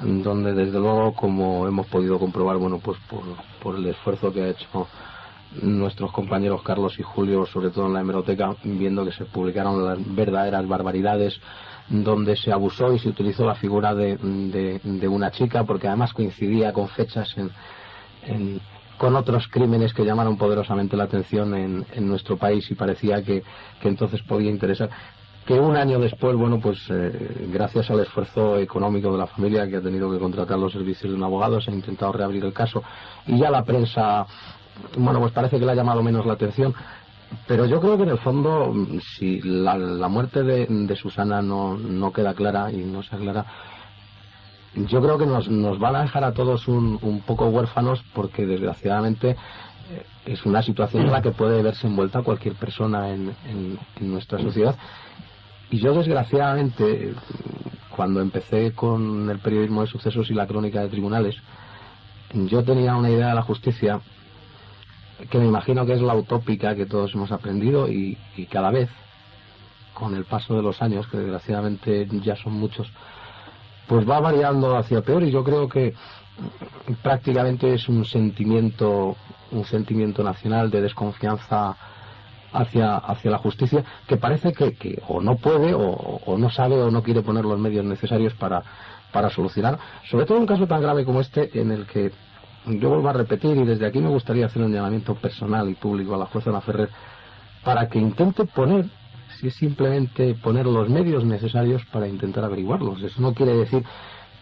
[SPEAKER 2] donde desde luego, como hemos podido comprobar, pues por el esfuerzo que ha hecho nuestros compañeros Carlos y Julio, sobre todo en la hemeroteca, viendo que se publicaron las verdaderas barbaridades, donde se abusó y se utilizó la figura de una chica, porque además coincidía con fechas con otros crímenes que llamaron poderosamente la atención en nuestro país, y parecía que entonces podía interesar. Que un año después, gracias al esfuerzo económico de la familia, que ha tenido que contratar los servicios de un abogado, se ha intentado reabrir el caso, y ya la prensa, pues parece que le ha llamado menos la atención. Pero yo creo que en el fondo, si la muerte de Susana no queda clara y no se aclara, yo creo que nos van a dejar a todos un poco huérfanos, porque desgraciadamente es una situación en la que puede verse envuelta cualquier persona en nuestra sociedad. Y yo, desgraciadamente, cuando empecé con el periodismo de sucesos y la crónica de tribunales, yo tenía una idea de la justicia que me imagino que es la utópica que todos hemos aprendido y cada vez, con el paso de los años, que desgraciadamente ya son muchos, pues va variando hacia peor, y yo creo que prácticamente es un sentimiento nacional de desconfianza hacia la justicia, que parece que o no puede o no sabe o no quiere poner los medios necesarios para solucionar, sobre todo un caso tan grave como este, en el que yo vuelvo a repetir, y desde aquí me gustaría hacer un llamamiento personal y público a la jueza Ana Ferrer para que intente poner, si es simplemente poner los medios necesarios para intentar averiguarlos. Eso no quiere decir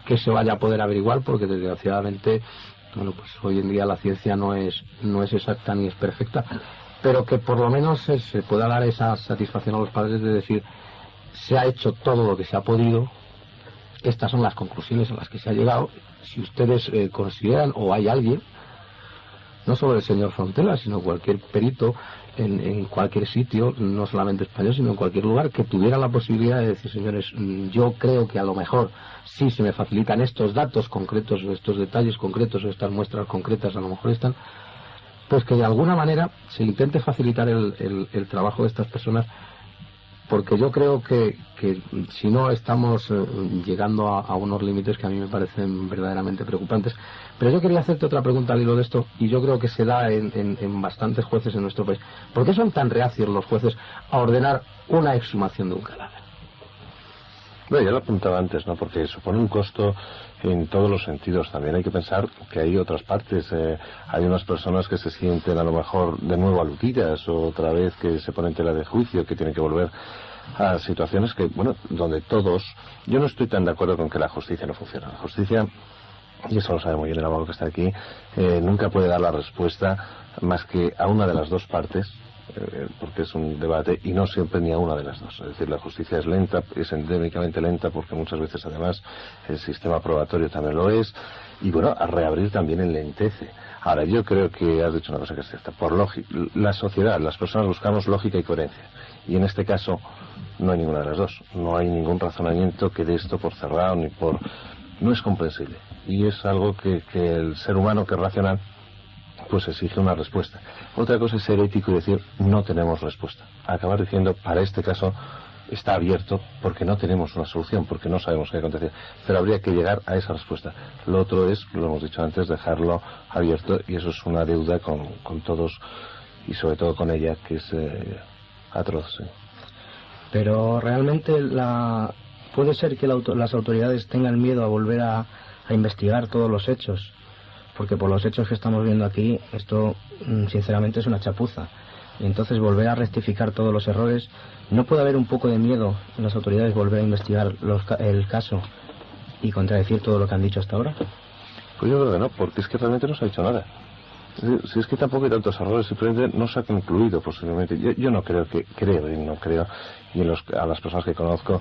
[SPEAKER 2] que se vaya a poder averiguar, porque desgraciadamente, bueno, pues hoy en día la ciencia no es exacta ni es perfecta, pero que por lo menos se pueda dar esa satisfacción a los padres de decir: se ha hecho todo lo que se ha podido, estas son las conclusiones a las que se ha llegado. Si ustedes consideran, o hay alguien, no solo el señor Frontela, sino cualquier perito en cualquier sitio, no solamente español, sino en cualquier lugar, que tuviera la posibilidad de decir: señores, yo creo que a lo mejor sí se me facilitan estos datos concretos, o estos detalles concretos, o estas muestras concretas, a lo mejor están, pues que de alguna manera se intente facilitar el trabajo de estas personas, porque yo creo que si no estamos llegando a unos límites que a mí me parecen verdaderamente preocupantes. Pero yo quería hacerte otra pregunta al hilo de esto, y yo creo que se da en bastantes jueces en nuestro país. ¿Por qué son tan reacios los jueces a ordenar una exhumación de un cadáver?
[SPEAKER 9] Bueno, ya lo apuntaba antes, ¿no? Porque supone un costo en todos los sentidos. También hay que pensar que hay otras partes. Hay unas personas que se sienten a lo mejor de nuevo aludidas, o otra vez que se ponen tela de juicio, que tienen que volver a situaciones que, bueno, donde todos... Yo no estoy tan de acuerdo con que la justicia no funciona. La justicia, y eso lo sabe muy bien el abogado que está aquí, nunca puede dar la respuesta más que a una de las dos partes, porque es un debate, y no siempre ni a una de las dos. Es decir, la justicia es lenta, es endémicamente lenta, porque muchas veces además el sistema probatorio también lo es, y bueno, a reabrir también enlentece. Ahora, yo creo que has dicho una cosa que es cierta. Por lógica, la sociedad, las personas buscamos lógica y coherencia, y en este caso no hay ninguna de las dos. No hay ningún razonamiento que dé esto por cerrado ni por... No es comprensible, y es algo que el ser humano, que es racional, pues exige una respuesta. Otra cosa es ser ético y decir: no tenemos respuesta. Acabar diciendo: para este caso está abierto, porque no tenemos una solución, porque no sabemos qué acontecer. Pero habría que llegar a esa respuesta. Lo otro es, lo hemos dicho antes, dejarlo abierto, y eso es una deuda con todos, y sobre todo con ella, que es atroz. ¿Sí?
[SPEAKER 4] Pero realmente puede ser que las autoridades tengan miedo a volver a investigar todos los hechos, porque por los hechos que estamos viendo aquí, esto sinceramente es una chapuza. Y entonces volver a rectificar todos los errores, ¿no puede haber un poco de miedo en las autoridades volver a investigar el caso y contradecir todo lo que han dicho hasta ahora?
[SPEAKER 9] Pues yo creo que no, porque es que realmente no se ha hecho nada. Si es que tampoco hay tantos errores, simplemente no se ha concluido posiblemente. Yo no creo y a las personas que conozco,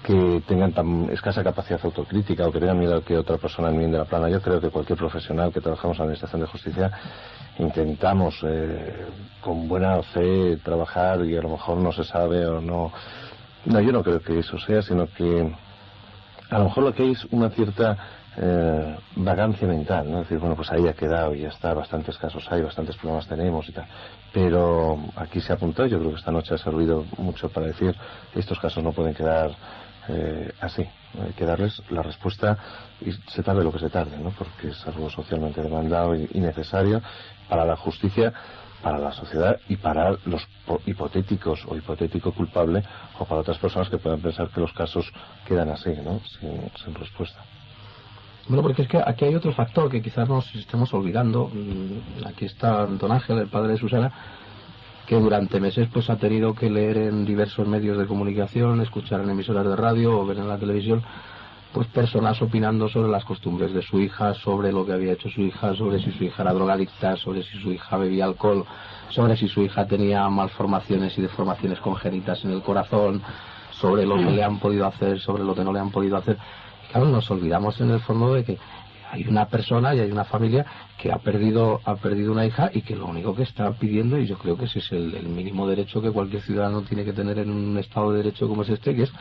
[SPEAKER 9] que tengan tan escasa capacidad autocrítica, o que tengan miedo a que otra persona enmiende la plana. Yo creo que cualquier profesional que trabajamos en la Administración de Justicia intentamos con buena fe trabajar, y a lo mejor no se sabe o no. No, yo no creo que eso sea, sino que a lo mejor lo que hay es una cierta vagancia mental, ¿no? Es decir, bueno, pues ahí ha quedado y ya está, bastantes casos hay, bastantes problemas tenemos y tal. Pero aquí se ha apuntado, yo creo que esta noche ha servido mucho para decir: estos casos no pueden quedar así. Hay que darles la respuesta, y se tarde lo que se tarde, ¿no? Porque es algo socialmente demandado y necesario para la justicia, para la sociedad, y para los hipotéticos o hipotético culpable, o para otras personas que puedan pensar que los casos quedan así, ¿no? Sin respuesta.
[SPEAKER 2] Bueno, porque es que aquí hay otro factor que quizás nos estemos olvidando. Aquí está don Ángel, el padre de Susana, que durante meses pues ha tenido que leer en diversos medios de comunicación, escuchar en emisoras de radio o ver en la televisión, pues personas opinando sobre las costumbres de su hija, sobre lo que había hecho su hija, sobre si su hija era drogadicta, sobre si su hija bebía alcohol, sobre si su hija tenía malformaciones y deformaciones congénitas en el corazón, sobre lo que le han podido hacer, sobre lo que no le han podido hacer. Y claro, nos olvidamos en el fondo de que hay una persona y hay una familia que ha perdido una hija, y que lo único que está pidiendo, y yo creo que ese es el mínimo derecho que cualquier ciudadano tiene que tener en un Estado de Derecho como es este, que es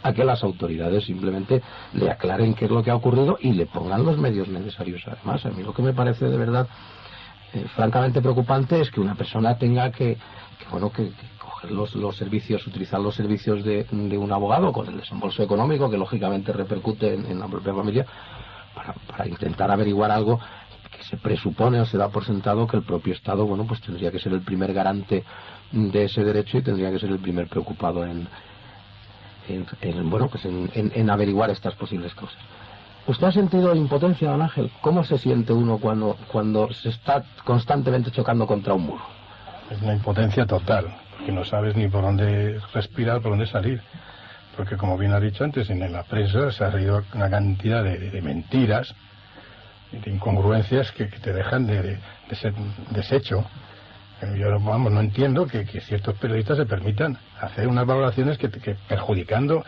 [SPEAKER 12] a que las autoridades simplemente le aclaren qué es lo que ha ocurrido y le pongan los medios necesarios. Además, a mí lo que me parece de verdad francamente preocupante es que una persona tenga que coger los servicios, utilizar los servicios de un abogado con el desembolso económico que lógicamente repercute en la propia familia para intentar averiguar algo que se presupone o se da por sentado que el propio Estado, bueno, pues tendría que ser el primer garante de ese derecho y tendría que ser el primer preocupado en averiguar estas posibles causas. ¿Usted ha sentido impotencia, don Ángel? ¿Cómo se siente uno cuando se está constantemente chocando contra un muro?
[SPEAKER 3] Es una impotencia total, porque no sabes ni por dónde respirar, por dónde salir. Porque, como bien ha dicho antes, en la prensa se ha salido una cantidad de mentiras, de incongruencias que te dejan de ser deshecho. Yo, vamos, no entiendo que ciertos periodistas se permitan hacer unas valoraciones que perjudicando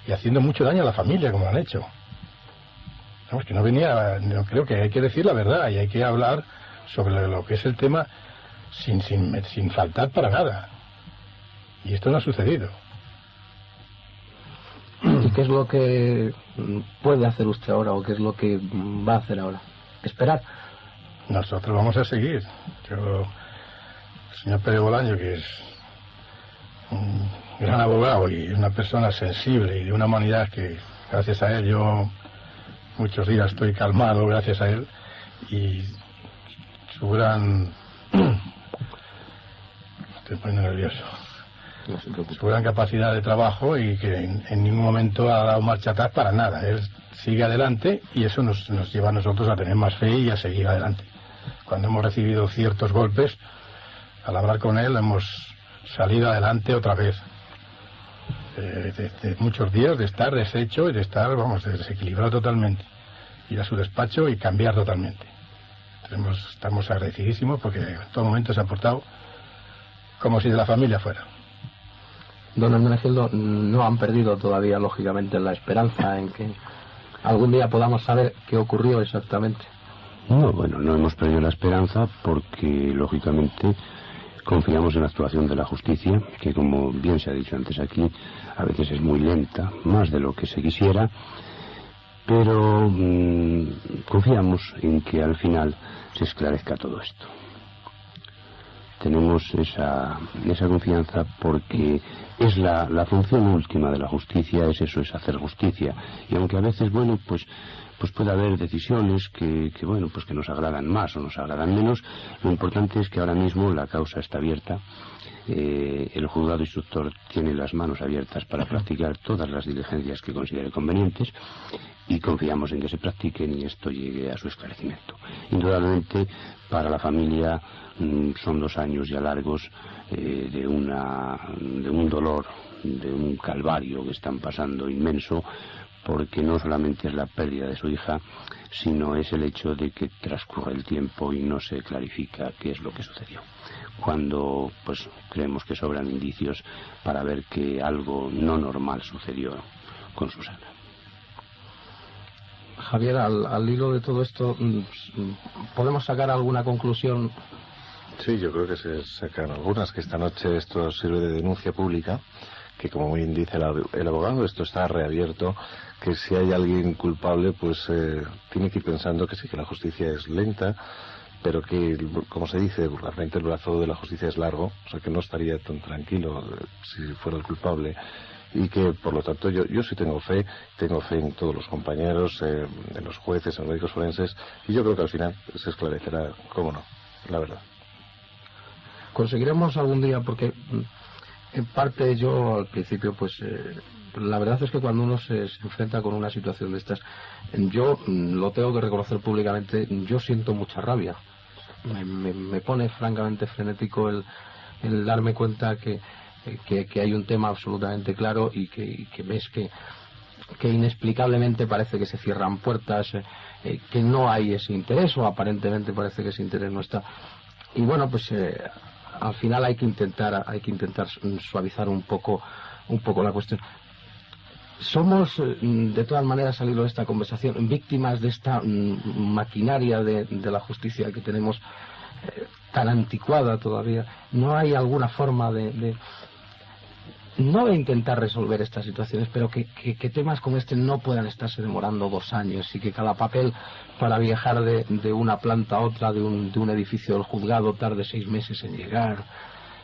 [SPEAKER 3] y haciendo mucho daño a la familia, como lo han hecho. Vamos, que no creo que hay que decir la verdad y hay que hablar sobre lo que es el tema sin faltar para nada. Y esto no ha sucedido.
[SPEAKER 12] ¿Y qué es lo que puede hacer usted ahora o qué es lo que va a hacer ahora? ¿Esperar?
[SPEAKER 3] Nosotros vamos a seguir. El señor Pérez Bolaño, que es un gran abogado y una persona sensible y de una humanidad que, gracias a él, yo muchos días estoy calmado, gracias a él, y su gran... Estoy poniendo nervioso. Su gran capacidad de trabajo y que en ningún momento ha dado marcha atrás para nada. Él sigue adelante y eso nos lleva a nosotros a tener más fe y a seguir adelante. Cuando hemos recibido ciertos golpes, al hablar con él hemos salido adelante otra vez. De muchos días de estar deshecho y de estar, desequilibrado totalmente. Ir a su despacho y cambiar totalmente. Estamos agradecidísimos porque en todo momento se ha portado como si de la familia fuera.
[SPEAKER 12] Don Hermenegildo, no han perdido todavía, lógicamente, la esperanza en que algún día podamos saber qué ocurrió exactamente.
[SPEAKER 11] No, bueno, no hemos perdido la esperanza porque, lógicamente, confiamos en la actuación de la justicia, que, como bien se ha dicho antes aquí, a veces es muy lenta, más de lo que se quisiera, pero confiamos en que al final se esclarezca todo esto. Tenemos esa confianza porque es la función última de la justicia, es hacer justicia. Y aunque a veces, pues puede haber decisiones que nos agradan más o nos agradan menos, lo importante es que ahora mismo la causa está abierta. El juzgado instructor tiene las manos abiertas para practicar todas las diligencias que considere convenientes y confiamos en que se practiquen y esto llegue a su esclarecimiento. Indudablemente, para la familia son 2 años ya largos de un dolor, de un calvario que están pasando inmenso, porque no solamente es la pérdida de su hija, sino es el hecho de que transcurre el tiempo y no se clarifica qué es lo que sucedió. Cuando creemos que sobran indicios para ver que algo no normal sucedió con Susana.
[SPEAKER 12] Javier, al hilo de todo esto, ¿podemos sacar alguna conclusión?
[SPEAKER 9] Sí, yo creo que se sacan algunas, que esta noche esto sirve de denuncia pública, que como bien dice el abogado, esto está reabierto, que si hay alguien culpable, tiene que ir pensando que sí, que la justicia es lenta, pero que, como se dice vulgarmente, el brazo de la justicia es largo, o sea que no estaría tan tranquilo si fuera el culpable, y que por lo tanto yo sí tengo fe en todos los compañeros, en los jueces, en los médicos forenses, y yo creo que al final se esclarecerá, cómo no, la verdad.
[SPEAKER 12] Conseguiremos algún día, porque en parte yo al principio la verdad es que cuando uno se enfrenta con una situación de estas, yo lo tengo que reconocer públicamente, yo siento mucha rabia. Me pone francamente frenético el darme cuenta que hay un tema absolutamente claro y que ves que inexplicablemente parece que se cierran puertas, que no hay ese interés, o aparentemente parece que ese interés no está. Y bueno, al final hay que intentar suavizar un poco la cuestión. Somos, de todas maneras, al hilo de esta conversación, víctimas de esta maquinaria de la justicia que tenemos tan anticuada todavía. ¿No hay alguna forma de no de intentar resolver estas situaciones, pero que temas como este no puedan estarse demorando 2 años y que cada papel para viajar de una planta a otra, de un edificio del juzgado, tarde 6 meses en llegar.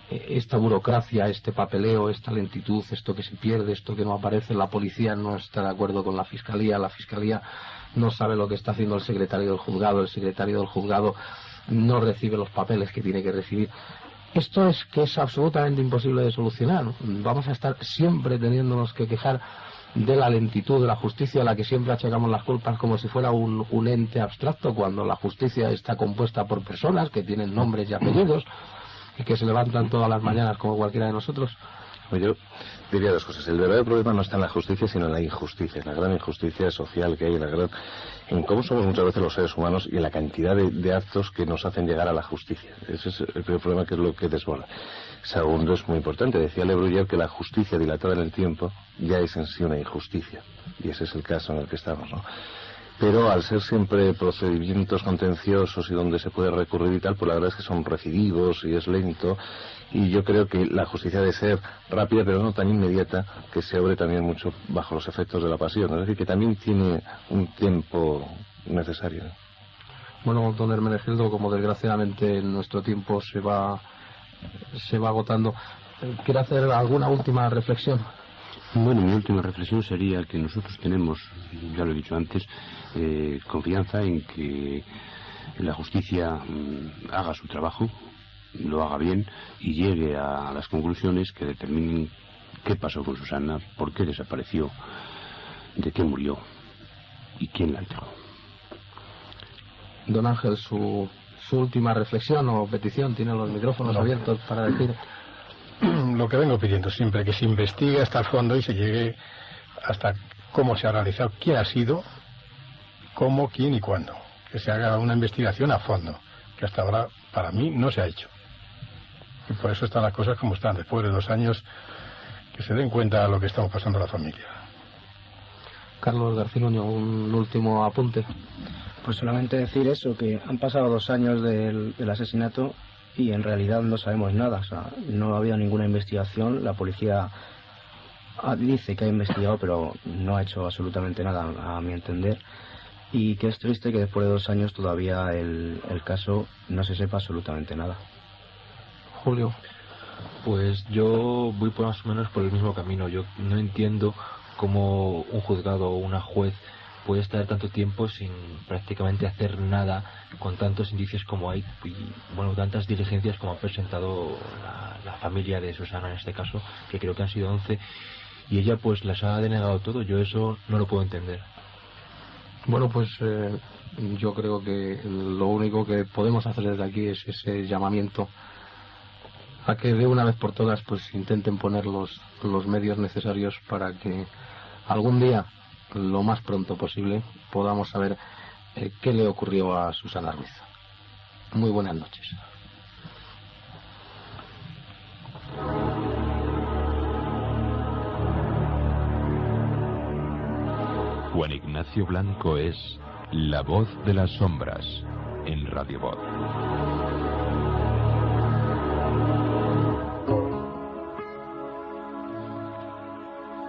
[SPEAKER 12] Esta burocracia, este papeleo, esta lentitud, esto que se pierde, esto que no aparece, la policía no está de acuerdo con la fiscalía no sabe lo que está haciendo el secretario del juzgado no recibe los papeles que tiene que recibir. Esto es absolutamente imposible de solucionar. Vamos a estar siempre teniéndonos que quejar de la lentitud de la justicia, a la que siempre achacamos las culpas como si fuera un ente abstracto, cuando la justicia está compuesta por personas que tienen nombres y apellidos y que se levantan todas las mañanas como cualquiera de nosotros.
[SPEAKER 9] Yo diría 2 cosas. El verdadero problema no está en la justicia, sino en la injusticia, en la gran injusticia social que hay, en cómo somos muchas veces los seres humanos y en la cantidad de actos que nos hacen llegar a la justicia. Ese es el primer problema, que es lo que desborda. Segundo, es muy importante. Decía Le Bruyère que la justicia dilatada en el tiempo ya es en sí una injusticia. Y ese es el caso en el que estamos, ¿no? Pero al ser siempre procedimientos contenciosos y donde se puede recurrir y tal, pues la verdad es que son recidivos y es lento. Y yo creo que la justicia debe ser rápida, pero no tan inmediata, que se obre también mucho bajo los efectos de la pasión. Es decir, que también tiene un tiempo necesario.
[SPEAKER 12] Bueno, don Hermenegildo, como desgraciadamente nuestro tiempo se va agotando, ¿quiere hacer alguna última reflexión?
[SPEAKER 11] Bueno, mi última reflexión sería que nosotros tenemos, ya lo he dicho antes, confianza en que la justicia haga su trabajo, lo haga bien y llegue a las conclusiones que determinen qué pasó con Susana, por qué desapareció, de qué murió y quién la entregó.
[SPEAKER 12] Don Ángel, su última reflexión o petición, tiene los micrófonos abiertos para decir.
[SPEAKER 3] Lo que vengo pidiendo siempre, que se investigue hasta el fondo y se llegue hasta cómo se ha realizado, quién ha sido, cómo, quién y cuándo. Que se haga una investigación a fondo, que hasta ahora para mí no se ha hecho. Y por eso están las cosas como están, después de 2 años, que se den cuenta de lo que estamos pasando a la familia.
[SPEAKER 12] Carlos Garcinuño, un último apunte.
[SPEAKER 4] Pues solamente decir eso, que han pasado 2 años del asesinato y en realidad no sabemos nada. O sea, no ha habido ninguna investigación. La policía dice que ha investigado, pero no ha hecho absolutamente nada, a mi entender. Y que es triste que después de 2 años todavía el caso no se sepa absolutamente nada.
[SPEAKER 12] Julio.
[SPEAKER 8] Pues yo voy más o menos por el mismo camino. Yo no entiendo cómo un juzgado o una juez puede estar tanto tiempo sin prácticamente hacer nada, con tantos indicios como hay y bueno, tantas diligencias como ha presentado la familia de Susana en este caso, que creo que han sido 11, y ella pues las ha denegado todo. Yo eso no lo puedo entender.
[SPEAKER 12] Bueno, pues yo creo que lo único que podemos hacer desde aquí es ese llamamiento a que de una vez por todas pues intenten poner los medios necesarios para que algún día, lo más pronto posible, podamos saber qué le ocurrió a Susana Ruiz. Muy buenas noches.
[SPEAKER 1] Juan Ignacio Blanco es la voz de las sombras en Radio Voz.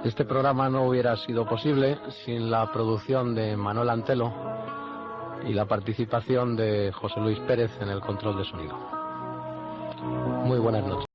[SPEAKER 12] Este programa no hubiera sido posible sin la producción de Manuel Antelo y la participación de José Luis Pérez en el control de sonido. Muy buenas noches.